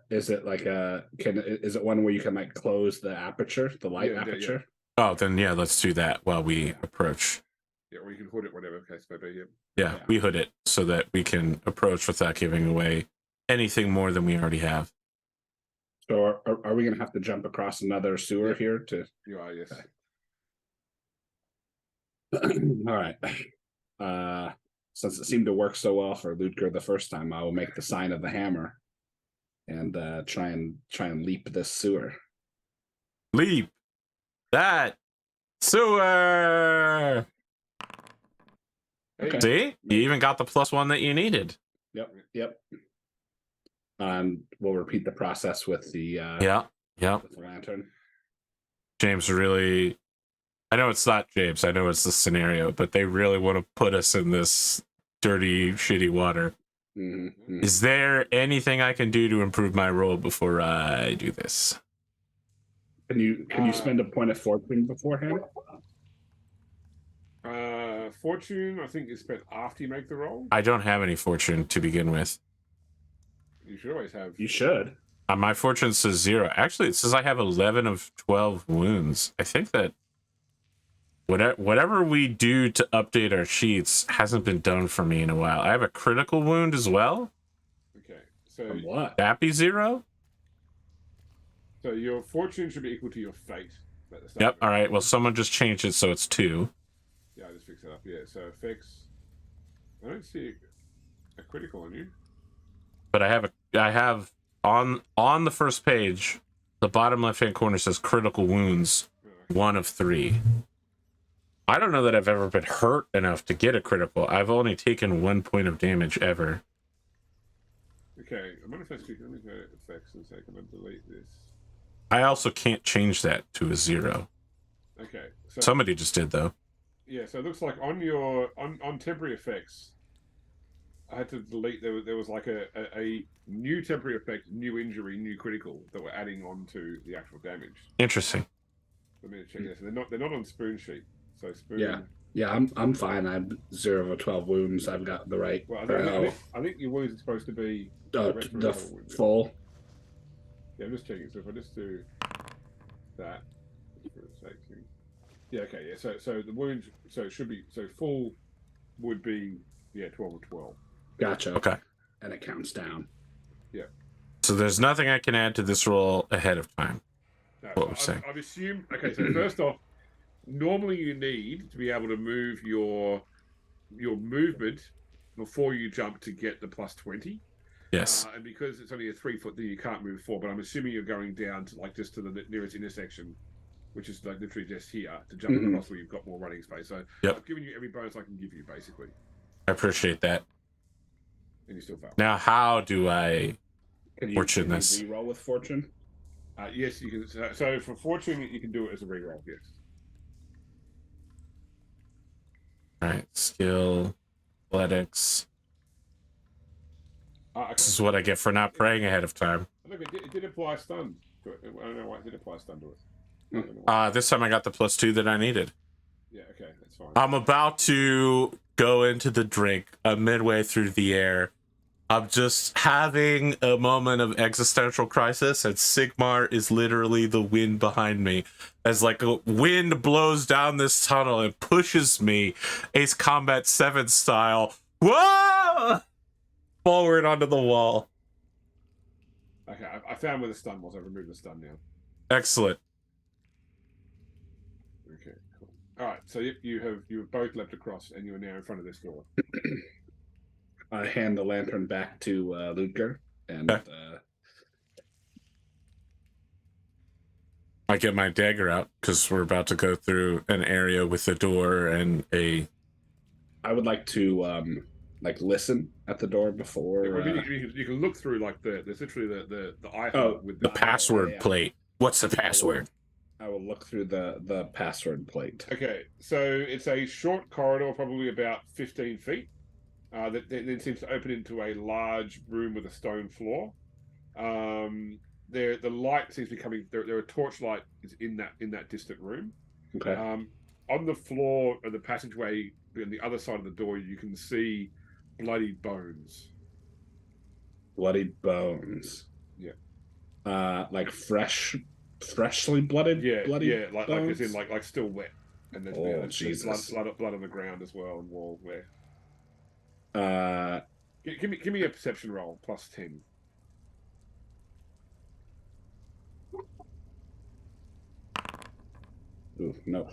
Is it like is it one where you can like close the aperture, the light aperture? Oh, then yeah, let's do that while we approach. Yeah, or you can hood it, whatever case may be. Yeah, we hood it so that we can approach without giving away anything more than we already have. So are we going to have to jump across another sewer here to? You are, yes. All right. Since it seemed to work so well for Ludger the first time, I will make the sign of the hammer and try and leap this sewer. Leap that sewer. Hey, See, you even got the +1 that you needed. Yep. We'll repeat the process with the Yeah. with the lantern. James really. I know it's not James. I know it's the scenario, but they really want to put us in this dirty, shitty water. Mm-hmm. Is there anything I can do to improve my roll before I do this? Can you spend a point of fortune beforehand? Fortune, I think is spent after you make the roll. I don't have any fortune to begin with. You should always have. You should. My fortune says 0. Actually, it says I have 11 of 12 wounds. I think that whatever we do to update our sheets hasn't been done for me in a while. I have a critical wound as well. Okay, so From what? That be 0? So your fortune should be equal to your fate. Yep. All right. Well, someone just changed it, so it's 2. Yeah, I just fixed that up. Yeah, so effects. I don't see a critical on you. But I have on the first page, the bottom left-hand corner says critical wounds, Oh, okay. 1 of 3. I don't know that I've ever been hurt enough to get a critical. I've only taken 1 point of damage ever. Okay, I'm gonna let me go to effects and say, I'm gonna delete this. I also can't change that to a 0. Okay, so Somebody just did though. yeah, so it looks like on your on temporary effects, I had to delete. There was like a new temporary effect, new injury, new critical that we're adding on to the actual damage. Interesting. Let me check this. They're not on spoon sheet. So spoon. Yeah, I'm fine. I'm 0 of 12 wounds. I've got the right. Well, I think your wounds are supposed to be the full. Yeah, I'm just checking. So if I just do that, just for a second. Yeah, okay, yeah. So the wounds, so it should be, so full would be 12 or 12. Gotcha. Okay. And it counts down. Yeah. So there's nothing I can add to this roll ahead of time. No, What we're saying. I've assumed. Okay, so first off, normally you need to be able to move your movement before you jump to get the +20. Yes. And because it's only a 3 foot, then you can't move forward. But I'm assuming you're going down to like just to the nearest intersection, which is like literally just here to jump across where you've got more running space. So Yep. I've given you every bonus I can give you, basically, I appreciate that. and you still fail. Now, how do I fortune can you this? reroll with fortune? Yes, you can. So for fortune, you can do it as a reroll. Yes. All right. Skill, athletics. Okay. This is what I get for not praying ahead of time. Look, it did apply stun to it. I don't know why it did apply stun to it. I don't know why. This time I got the +2 that I needed. Yeah, okay, that's fine. I'm about to go into the drink. I'm midway through the air. I'm just having a moment of existential crisis, and Sigmar is literally the wind behind me. As like a wind blows down this tunnel and pushes me, Ace Combat 7 style, whoa! Forward onto the wall. Okay, I found where the stun was. I've removed the stun now. Excellent. Okay, cool. All right, so you have both leapt across, and you are now in front of this door. I hand the lantern back to Ludger, and Okay. I get my dagger out because we're about to go through an area with a door and a. I would like to listen at the door before. You can look through like there's literally the iPhone with The password plate. What's the password? I will look through the password plate. Okay, so it's a short corridor, probably about 15 feet. That then seems to open into a large room with a stone floor. The light seems to be coming. There a torchlight is in that distant room. Okay. On the floor of the passageway on the other side of the door, you can see bloody bones. Bloody bones. Yeah. Like freshly blooded. Yeah. Bloody yeah. Like bones? as in like still wet. And there's, there's Jesus. blood on the ground as well, and walls there. Give me a perception roll +10. Ooh, no.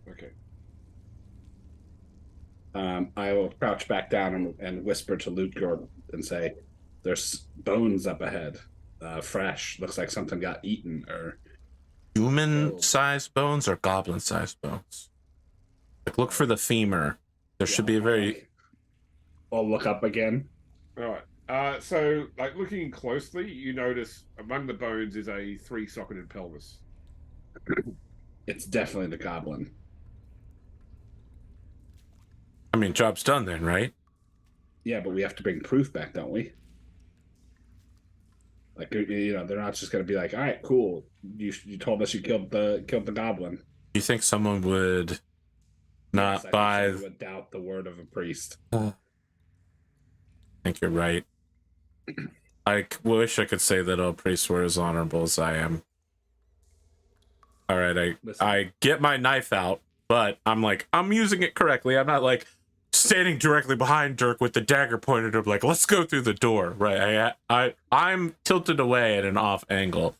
Okay. I will crouch back down and whisper to Ludger and say, "There's bones up ahead. Fresh. Looks like something got eaten or Human-sized bones or goblin-sized bones? Like, look for the femur. There should be a very... I'll look up again. All right. So, like looking closely, you notice among the bones is a 3-socketed pelvis. It's definitely the goblin. I mean, job's done then, right? Yeah, but we have to bring proof back, don't we? Like, you know, they're not just going to be like, "All right, cool. You told us you killed the goblin." You think someone would not Yes, buy? I would doubt the word of a priest. I think you're right. I wish I could say that all priests were as honorable as I am. All right, I get my knife out, but I'm using it correctly. I'm not like standing directly behind Dirk with the dagger pointed up, like, let's go through the door. Right? I'm tilted away at an off angle,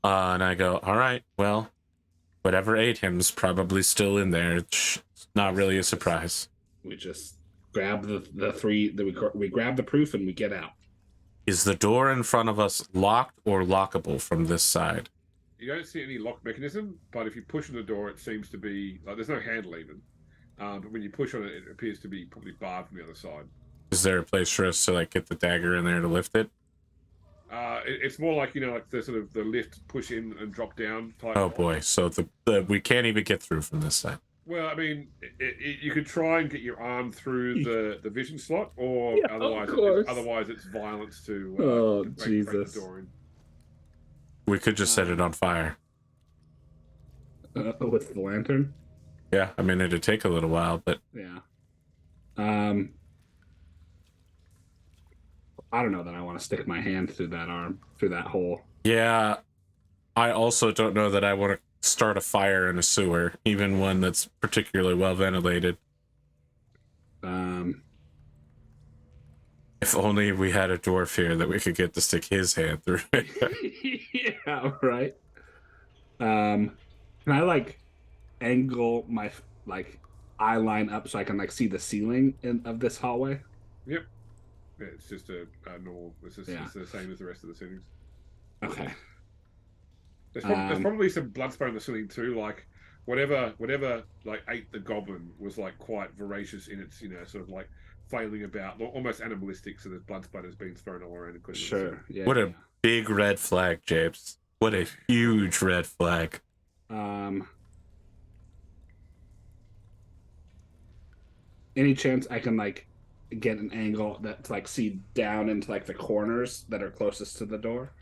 and I go, all right, well, whatever ate him's probably still in there. It's not really a surprise. We just grab the three. We grab the proof and we get out. Is the door in front of us locked or lockable from this side? You don't see any lock mechanism, but if you push on the door, it seems to be like there's no handle even. But when you push on it, it appears to be probably barred from the other side. Is there a place for us to like get the dagger in there to lift it? It's more like, you know, like the sort of the lift, push in and drop down type. Oh boy, so the we can't even get through from this side. Well, I mean, you could try and get your arm through the vision slot, or Yeah, otherwise it's violence to break the door in. We could just set it on fire. With the lantern. Yeah, I mean it'd take a little while, but yeah. I don't know that I want to stick my hand through that hole. Yeah, I also don't know that I want to start a fire in a sewer, even one that's particularly well ventilated. If only we had a dwarf here that we could get to stick his hand through. Yeah, right. Can I like angle my eye line up so I can like see the ceiling of this hallway? Yep. Yeah, it's just a normal. It's the same as the rest of the ceilings. Okay. There's probably some blood spray on the ceiling too. Like whatever like ate the goblin was like quite voracious in its, you know, sort of like flailing about, almost animalistic. So there's blood splatters being thrown all around. Sure. Yeah. What a big red flag, Japes. What a huge red flag. Any chance I can like get an angle that to like see down into like the corners that are closest to the door?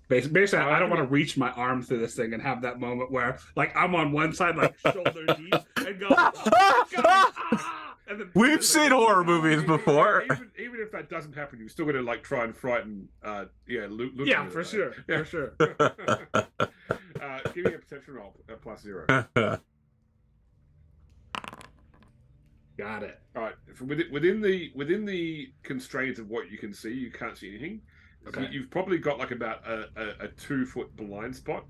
Basically, I don't want to reach my arm through this thing and have that moment where, like, I'm on one side, like, shoulder deep, and go, oh, God, ah! And then, We've seen horror movies before. Even if that doesn't happen, you're still going to, like, try and frighten, Luke. Yeah, for sure. Yeah, for sure. Give me a perception roll, +0. Got it. All right. Within the constraints of what you can see, you can't see anything. Okay. So you've probably got like about a 2-foot blind spot.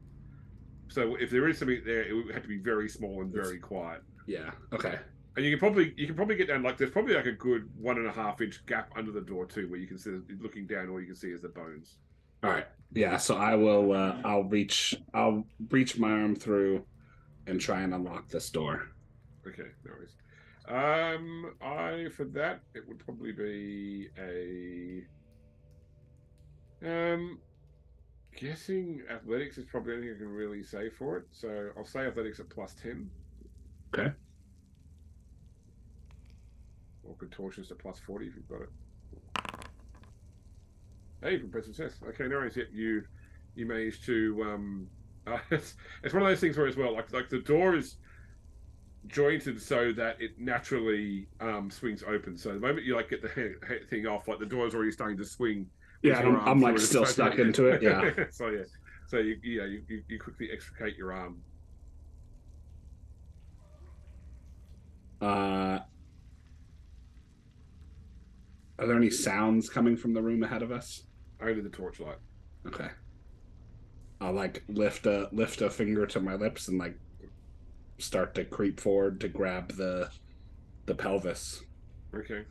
So if there is something there, it would have to be very small and very quiet. Yeah. Okay. And you can probably get down, like, there's probably like a good 1.5-inch gap under the door too, where you can see, looking down, all you can see is the bones. All right. Yeah. So I will. I'll reach my arm through and try and unlock this door. Okay. No worries. For that, it would probably be a. Guessing athletics is probably anything I can really say for it. So I'll say athletics at +10. Okay. Or contortionist at +40 if you've got it. Hey, impressive success. Okay, no worries. Yet you managed to. It's one of those things where as well, like the door is jointed so that it naturally swings open. So the moment you like get the thing off, like the door is already starting to swing. Yeah, I'm like still stuck into it. Yeah. So you quickly extricate your arm. Are there any sounds coming from the room ahead of us? Only the torchlight. Okay. I'll like lift a finger to my lips and like start to creep forward to grab the the pelvis. Okay.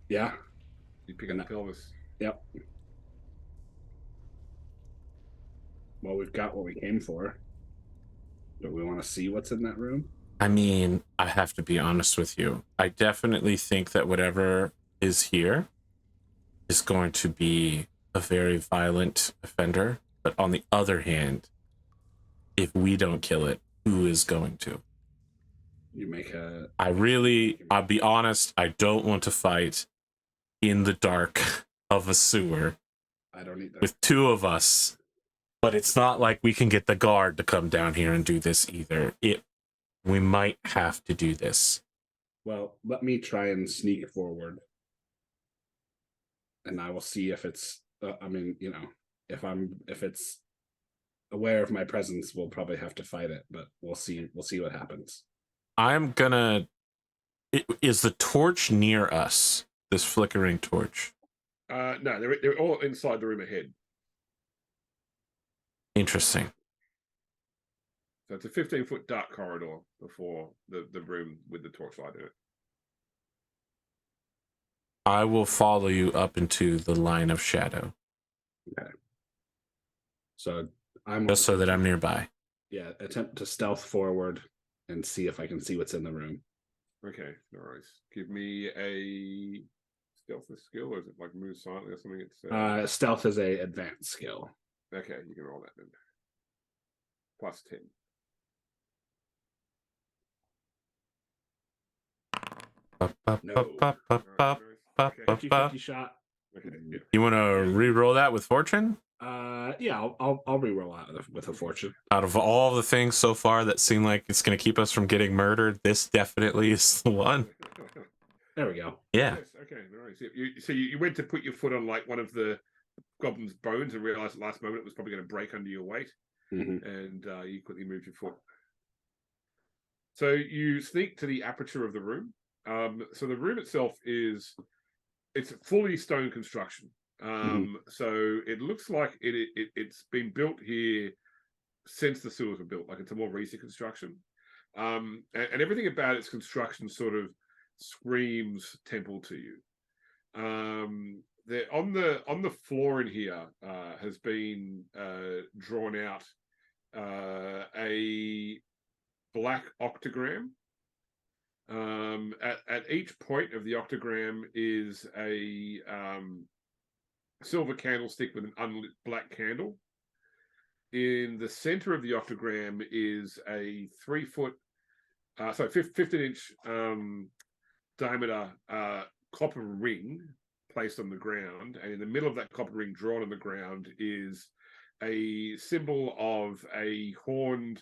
Yeah. You pick up the pelvis. Yep. Well, we've got what we came for. Do we want to see what's in that room? I mean, I have to be honest with you. I definitely think that whatever is here is going to be a very violent offender. But on the other hand, if we don't kill it, who is going to? You make a. I'll be honest, I don't want to fight in the dark of a sewer I don't either. with two of us. But it's not like we can get the guard to come down here and do this either. We might have to do this. Well, let me try and sneak forward, and I will see if it's. If it's aware of my presence, we'll probably have to fight it. But we'll see. We'll see what happens. I'm gonna. Is the torch near us? This flickering torch. No, they're all inside the room ahead. Interesting. So it's a 15-foot dark corridor before the room with the torchlight in it. I will follow you up into the line of shadow. Okay. So I'm just so that I'm nearby. Yeah, attempt to stealth forward and see if I can see what's in the room. Okay, no worries. Give me a stealth skill, or is it like move silently or something? It's stealth is a advanced skill. Okay, you can roll that then. Plus 10. Okay. 50-50 shot. Okay, yeah. You want to re-roll that with fortune? Yeah, I'll re-roll out with a fortune. Out of all the things so far that seem like it's going to keep us from getting murdered, this definitely is the one. There we go. Yeah. Yes, okay, no worries. You went to put your foot on like one of the goblin's bones and realized at the last moment it was probably going to break under your weight, and you quickly moved your foot. So you sneak to the aperture of the room. So the room itself it's fully stone construction. So it looks like it's been built here since the sewers were built. Like it's a more recent construction, and everything about its construction sort of screams temple to you. On the floor in here has been drawn out a black octagram. At each point of the octagram is a silver candlestick with an unlit black candle. In the center of the octagram is a 15-inch diameter copper ring placed on the ground, and in the middle of that copper ring drawn on the ground is a symbol of a horned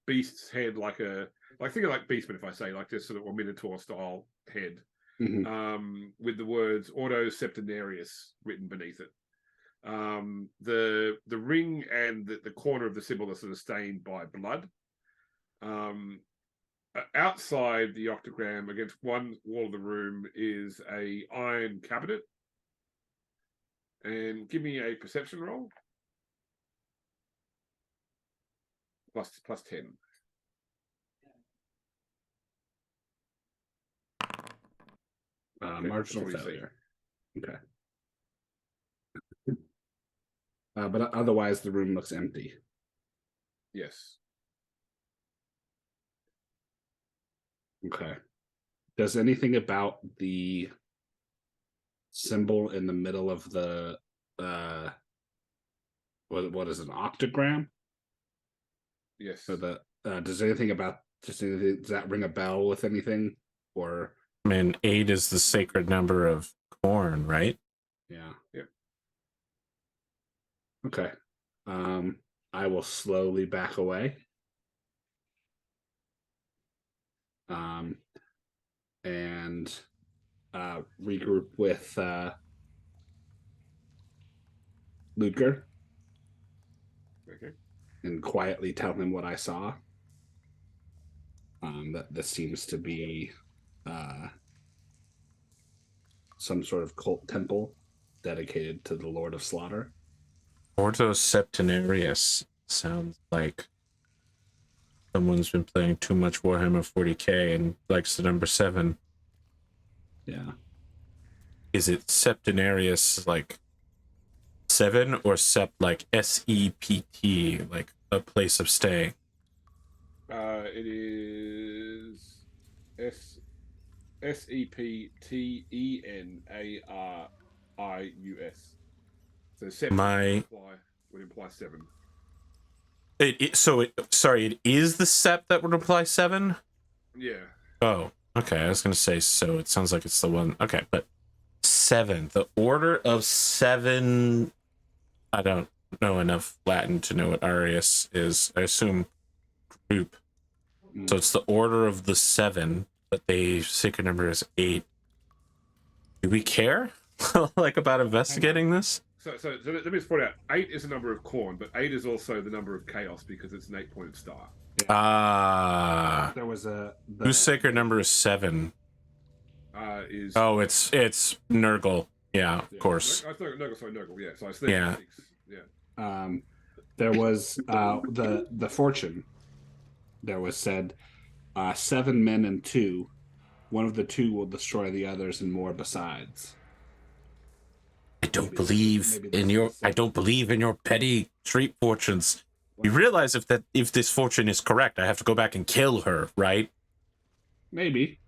beast's head, think of like Beastman, if I say, like this sort of Minotaur style head, with the words Ordo Septenarius written beneath it. The ring and the corner of the symbol are sort of stained by blood. Outside the octagram, against one wall of the room, is a iron cabinet. And give me a perception roll. Plus 10. Marginal failure. Okay. But otherwise, the room looks empty. Yes. Okay. Does anything about the symbol in the middle of the what is an octagram? Yes. So does that ring a bell with anything? Or I mean, 8 is the sacred number of corn, right? Yeah. Yep. Okay. I will slowly back away. And regroup with Ludger. Okay. And quietly tell him what I saw. That this seems to be some sort of cult temple dedicated to the Lord of Slaughter. Ordo Septenarius sounds like Someone's been playing too much Warhammer 40k and likes the number 7. Yeah. Is it Septenarius like 7 or Sept like SEPT, like a place of stay? It is SEPTENARIUS. So seven would imply 7. Sorry, it is the Sept that would imply 7? Yeah. Oh, okay. I was gonna say, so it sounds like it's the one. Okay, but 7, the order of 7. I don't know enough Latin to know what Arius is. I assume group. So it's the order of the 7, but the sacred number is 8. Do we care like about investigating this? So let me just point out, 8 is a number of corn, but 8 is also the number of chaos because it's an 8-pointed star. Ah, There was whose sacred number is 7? It's Nurgle. Yeah, of course. Nurgle. Yeah, so I was Yeah. 6. Yeah. There was the fortune. There was said 7 men and 2. One of the 2 will destroy the others and more besides. I don't believe in your petty street fortunes. You Well, realize if this fortune is correct, I have to go back and kill her, right? maybe.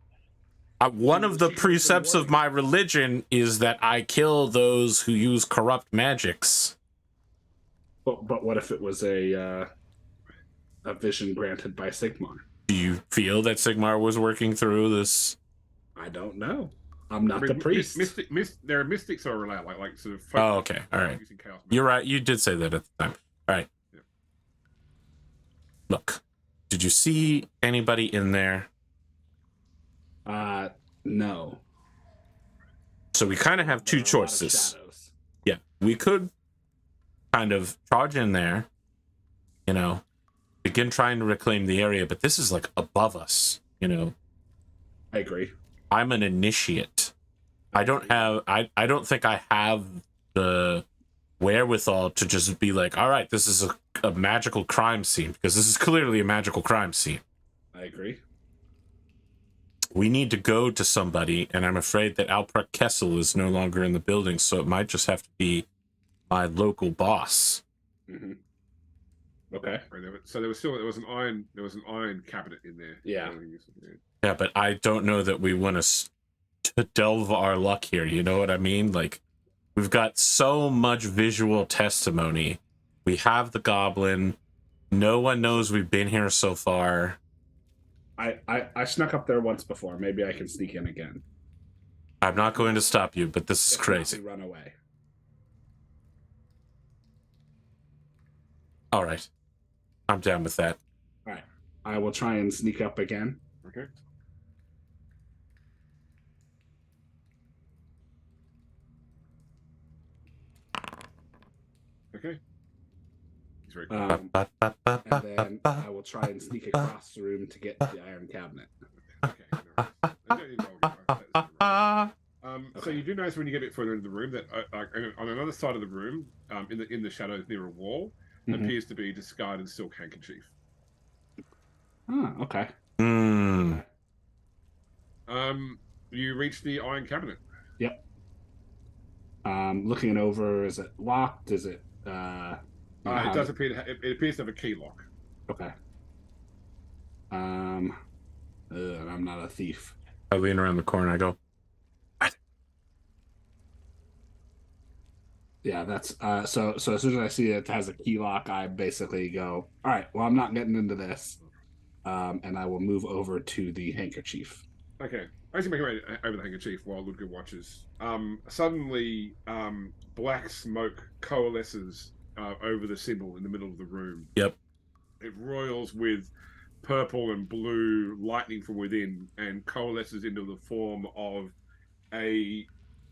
One of the She was precepts of rewarding. my religion is that I kill those who use corrupt magics. But what if it was a vision granted by Sigmar? Do you feel that Sigmar was working through this? I don't know. I'm not the priest. There are mystics who are allowed, like sort of. Oh, okay, all right. Using chaos You're right. You did say that at the time. All right. Yeah. Look, did you see anybody in there? No. So we kind of have two There are a lot of choices. shadows. Yeah, we could kind of charge in there, begin trying to reclaim the area, but this is like above us, I agree. I'm an initiate. I don't think I have the wherewithal to just be like, all right, this is a magical crime scene, because this is clearly a magical crime scene. I agree. We need to go to somebody, and I'm afraid that Alprek Kessel is no longer in the building, so it might just have to be my local boss. Mm-hmm. Okay. So there was an iron cabinet in there. Yeah. Yeah, but I don't know that we want to delve our luck here. You know what I mean? Like, we've got so much visual testimony. We have the goblin. No one knows we've been here so far. I snuck up there once before. Maybe I can sneak in again. I'm not going to stop you, but this is If not, crazy. we run away. All right. I'm down with that. All right. I will try and sneak up again. Okay. Okay. He's very cool. And then I will try and sneak across the room to get to the iron cabinet. Okay. No worries. I don't need to roll it. So Okay. you do notice when you get a bit further into the room that on another side of the room, in the shadows near a wall, Mhm. appears to be a discarded silk handkerchief. Oh, okay. Hmm. You reach the iron cabinet. Yep. Looking it over, is it locked? Is it It does appear it appears to have a key lock. Okay. I'm not a thief. I lean around the corner. I go, Yeah, that's so as soon as I see it has a key lock, I basically go, all right, well, I'm not getting into this. And I will move over to the handkerchief. Okay. As you make your way over the handkerchief while Ludger watches, suddenly black smoke coalesces over the symbol in the middle of the room. Yep. It roils with purple and blue lightning from within and coalesces into the form of a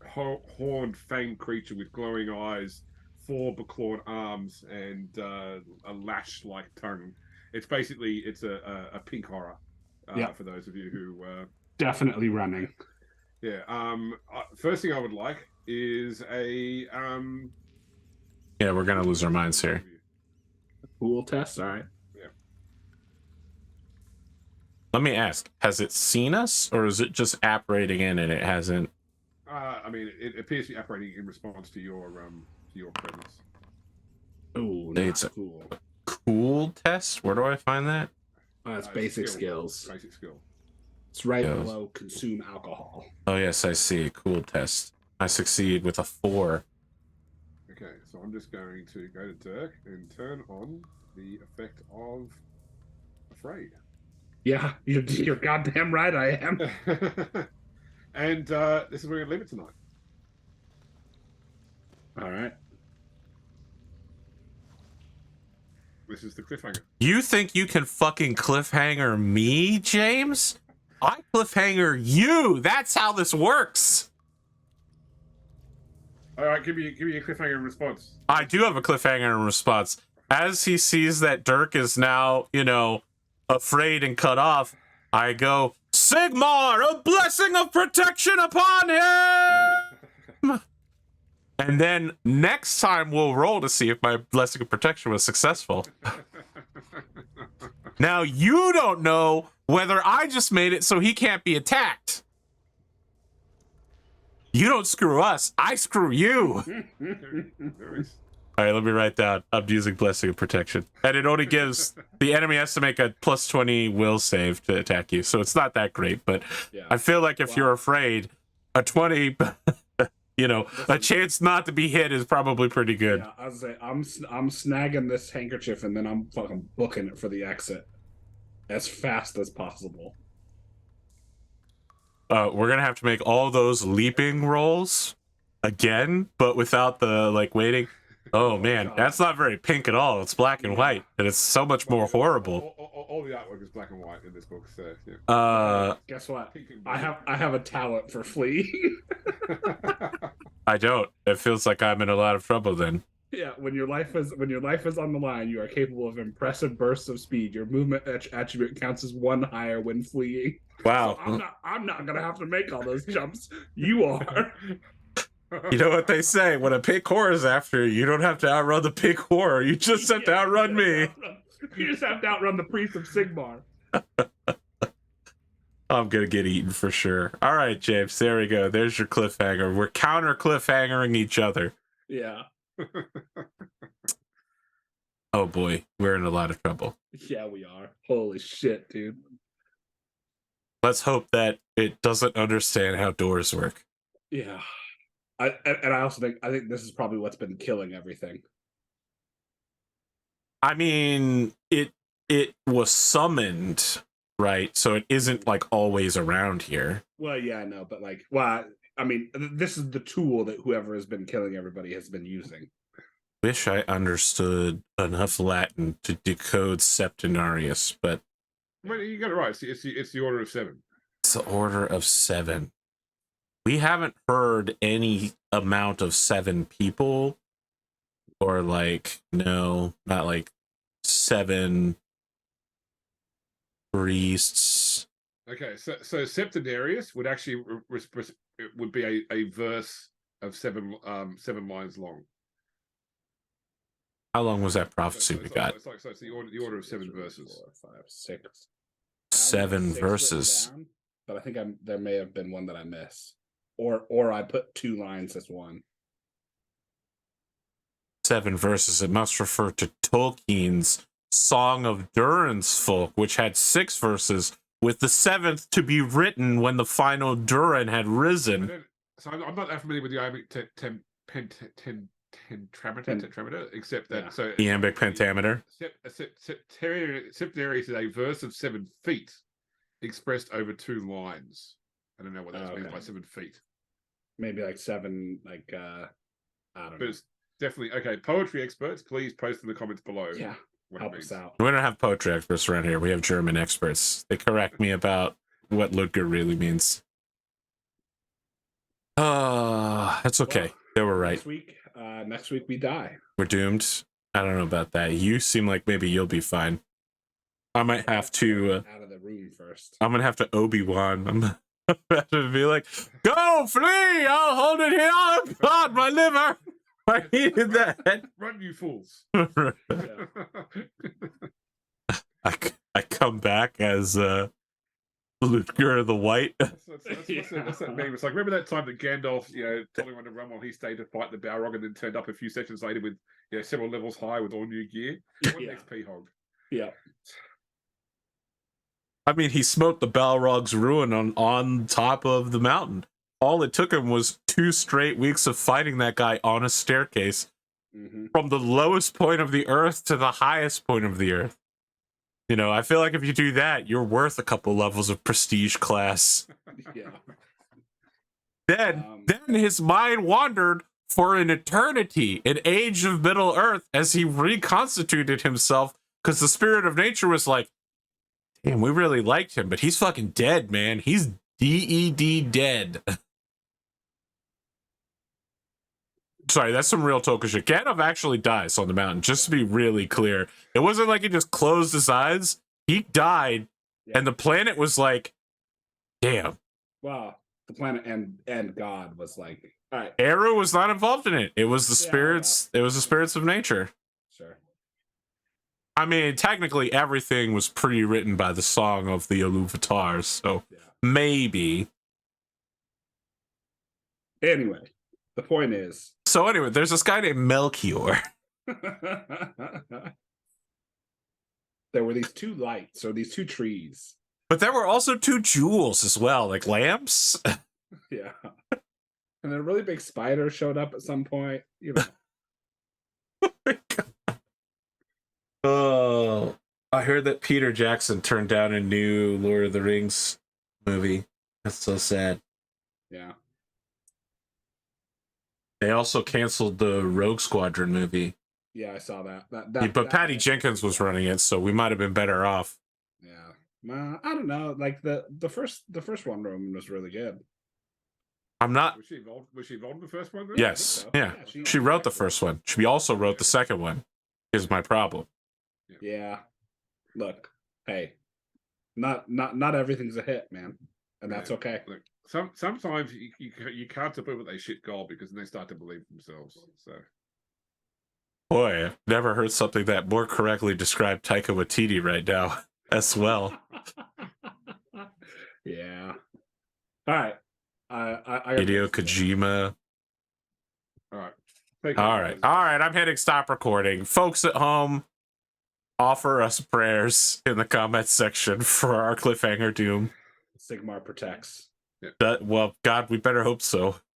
horned fanged creature with glowing eyes, 4 beclawed arms, and a lash-like tongue. It's a pink horror. Yep. For those of you who Definitely running. yeah. First thing I would like is a yeah, we're going to lose our minds here. Pool test. All right. Let me ask, has it seen us, or is it just apparating in and it hasn't? I mean, it appears to be operating in response to your presence. Ooh, It's not a- cool. Cool test? Where do I find that? That's It's basic skill. skills. Basic skill. It's right Skills. below consume alcohol. Oh, yes, I see. Cool test. I succeed with a 4. Okay, so I'm just going to go to Dirk and turn on the effect of afraid. Yeah, you're goddamn right. I am. And this is where we're going to leave it tonight. All right. This is the cliffhanger. You think you can fucking cliffhanger me, James? I cliffhanger you. That's how this works. All right, give me a cliffhanger in response. I do have a cliffhanger in response. As he sees that Dirk is now, afraid and cut off, I go, Sigmar, a blessing of protection upon him! And then next time we'll roll to see if my blessing of protection was successful. Now you don't know whether I just made it so he can't be attacked. You don't screw us, I screw you. All right, let me write down. I'm using blessing of protection. And it only gives the enemy has to make a +20 will save to attack you. So it's not that great, but Yeah. I feel like if you're afraid, a 20 a chance not to be hit is probably pretty good. Yeah, I was say I'm snagging this handkerchief and then I'm fucking booking it for the exit as fast as possible. We're gonna have to make all those leaping rolls again, but without the waiting. Oh man, God. that's not very pink at all. It's black and white, and it's so much more horrible. All the artwork is black and white in this book, so yeah. Guess what? Pink and I have a talent for fleeing. I don't. It feels like I'm in a lot of trouble then. Yeah, when your life is on the line, you are capable of impressive bursts of speed. Your movement attribute counts as 1 higher when fleeing. Wow. So I'm not gonna have to make all those jumps. You are. You know what they say, when a pink whore is after you, you don't have to outrun the pink whore. You just have to outrun me. You just have to outrun the priest of Sigmar. I'm gonna get eaten for sure. All right, James, there we go. There's your cliffhanger. We're counter cliffhangering each other. Yeah. Oh boy, we're in a lot of trouble. Yeah, we are. Holy shit, dude. Let's hope that it doesn't understand how doors work. Yeah. I also think this is probably what's been killing everything. I mean, it was summoned, right? So it isn't always around here. Well, yeah, I know, but I mean, this is the tool that whoever has been killing everybody has been using. Wish I understood enough Latin to decode Septenarius, but Well, you got it right. It's the order of 7. it's the order of 7. We haven't heard any amount of 7 people, or no, not 7 priests. Okay, so Septenarius would actually it would be a verse of 7 lines long. How long was that prophecy we got? It's the order of 7 verses. 4, 5, 6. 7 6 verses. written down, but I think there may have been one that I missed, or I put 2 lines as one. 7 verses. It must refer to Tolkien's Song of Durin's Folk, which had 6 verses, with the 7th to be written when the final Durin had risen. So I'm not that familiar with the iambic tetrameter, except that Iambic pentameter. Septenarius is a verse of 7 feet expressed over 2 lines. I don't know what that's meant by 7 feet. Maybe 7, I don't know. But it's definitely okay. Poetry experts, please post in the comments below. Yeah, what help it means. us out. We don't have poetry experts around here. We have German experts. They correct me about what Ludger really means. That's okay. Well, they were right. Next week we die. We're doomed. I don't know about that. You seem like maybe you'll be fine. I might have to out of the room first. I'm gonna have to Obi-Wan. I'm about to be like, go flee! I'll hold it here. Oh God, my liver! I needed that. Run, you fools! I come back as Ludger the White. That's that meme. It's like, remember that time that Gandalf, told everyone to run while he stayed to fight the Balrog, and then turned up a few sessions later with, several levels high with all new gear. What an XP hog. Yeah. I mean, he smote the Balrog's ruin on top of the mountain. All it took him was 2 straight weeks of fighting that guy on a staircase from the lowest point of the earth to the highest point of the earth. I feel like if you do that, you're worth a couple levels of prestige class. Yeah. Then his mind wandered for an eternity, an age of Middle Earth, as he reconstituted himself, because the spirit of nature was like, damn, we really liked him, but he's fucking dead, man. He's DED dead. Sorry, that's some real Tolkien shit. Gandalf actually dies on the mountain, just to be really clear. It wasn't like he just closed his eyes. He died, and the planet was like, damn. Wow. The planet and God was like, all right. Eru was not involved in it. It was the spirits. It was the spirits of nature. Sure. I mean, technically, everything was pre-written by the Song of the Iluvatars, so maybe. Anyway, the point is. So anyway, there's this guy named Melchior. There were these 2 lights, or these 2 trees. But there were also 2 jewels as well, like lamps. Yeah. And a really big spider showed up at some point, Oh my God. Oh, I heard that Peter Jackson turned down a new Lord of the Rings movie. That's so sad. Yeah. They also canceled the Rogue Squadron movie. Yeah, I saw that. But Patty Jenkins was running it, so we might have been better off. Yeah. I don't know. Like the first Wonder Woman was really good. I'm not. Was she involved in the first one? Then? Yes. So. Yeah. She wrote the first one. She also wrote the second one. Is my problem. Yeah. Look, hey, not everything's a hit, man, and that's okay. Look, sometimes you can't support what they shit gold, because then they start to believe themselves. So. Boy, I've never heard something that more correctly described Taika Waititi right now as well. Yeah. All right. I Hideo Kojima. All right. All right. I'm hitting stop recording. Folks at home, offer us prayers in the comments section for our cliffhanger doom. Sigmar protects. Well, God, we better hope so.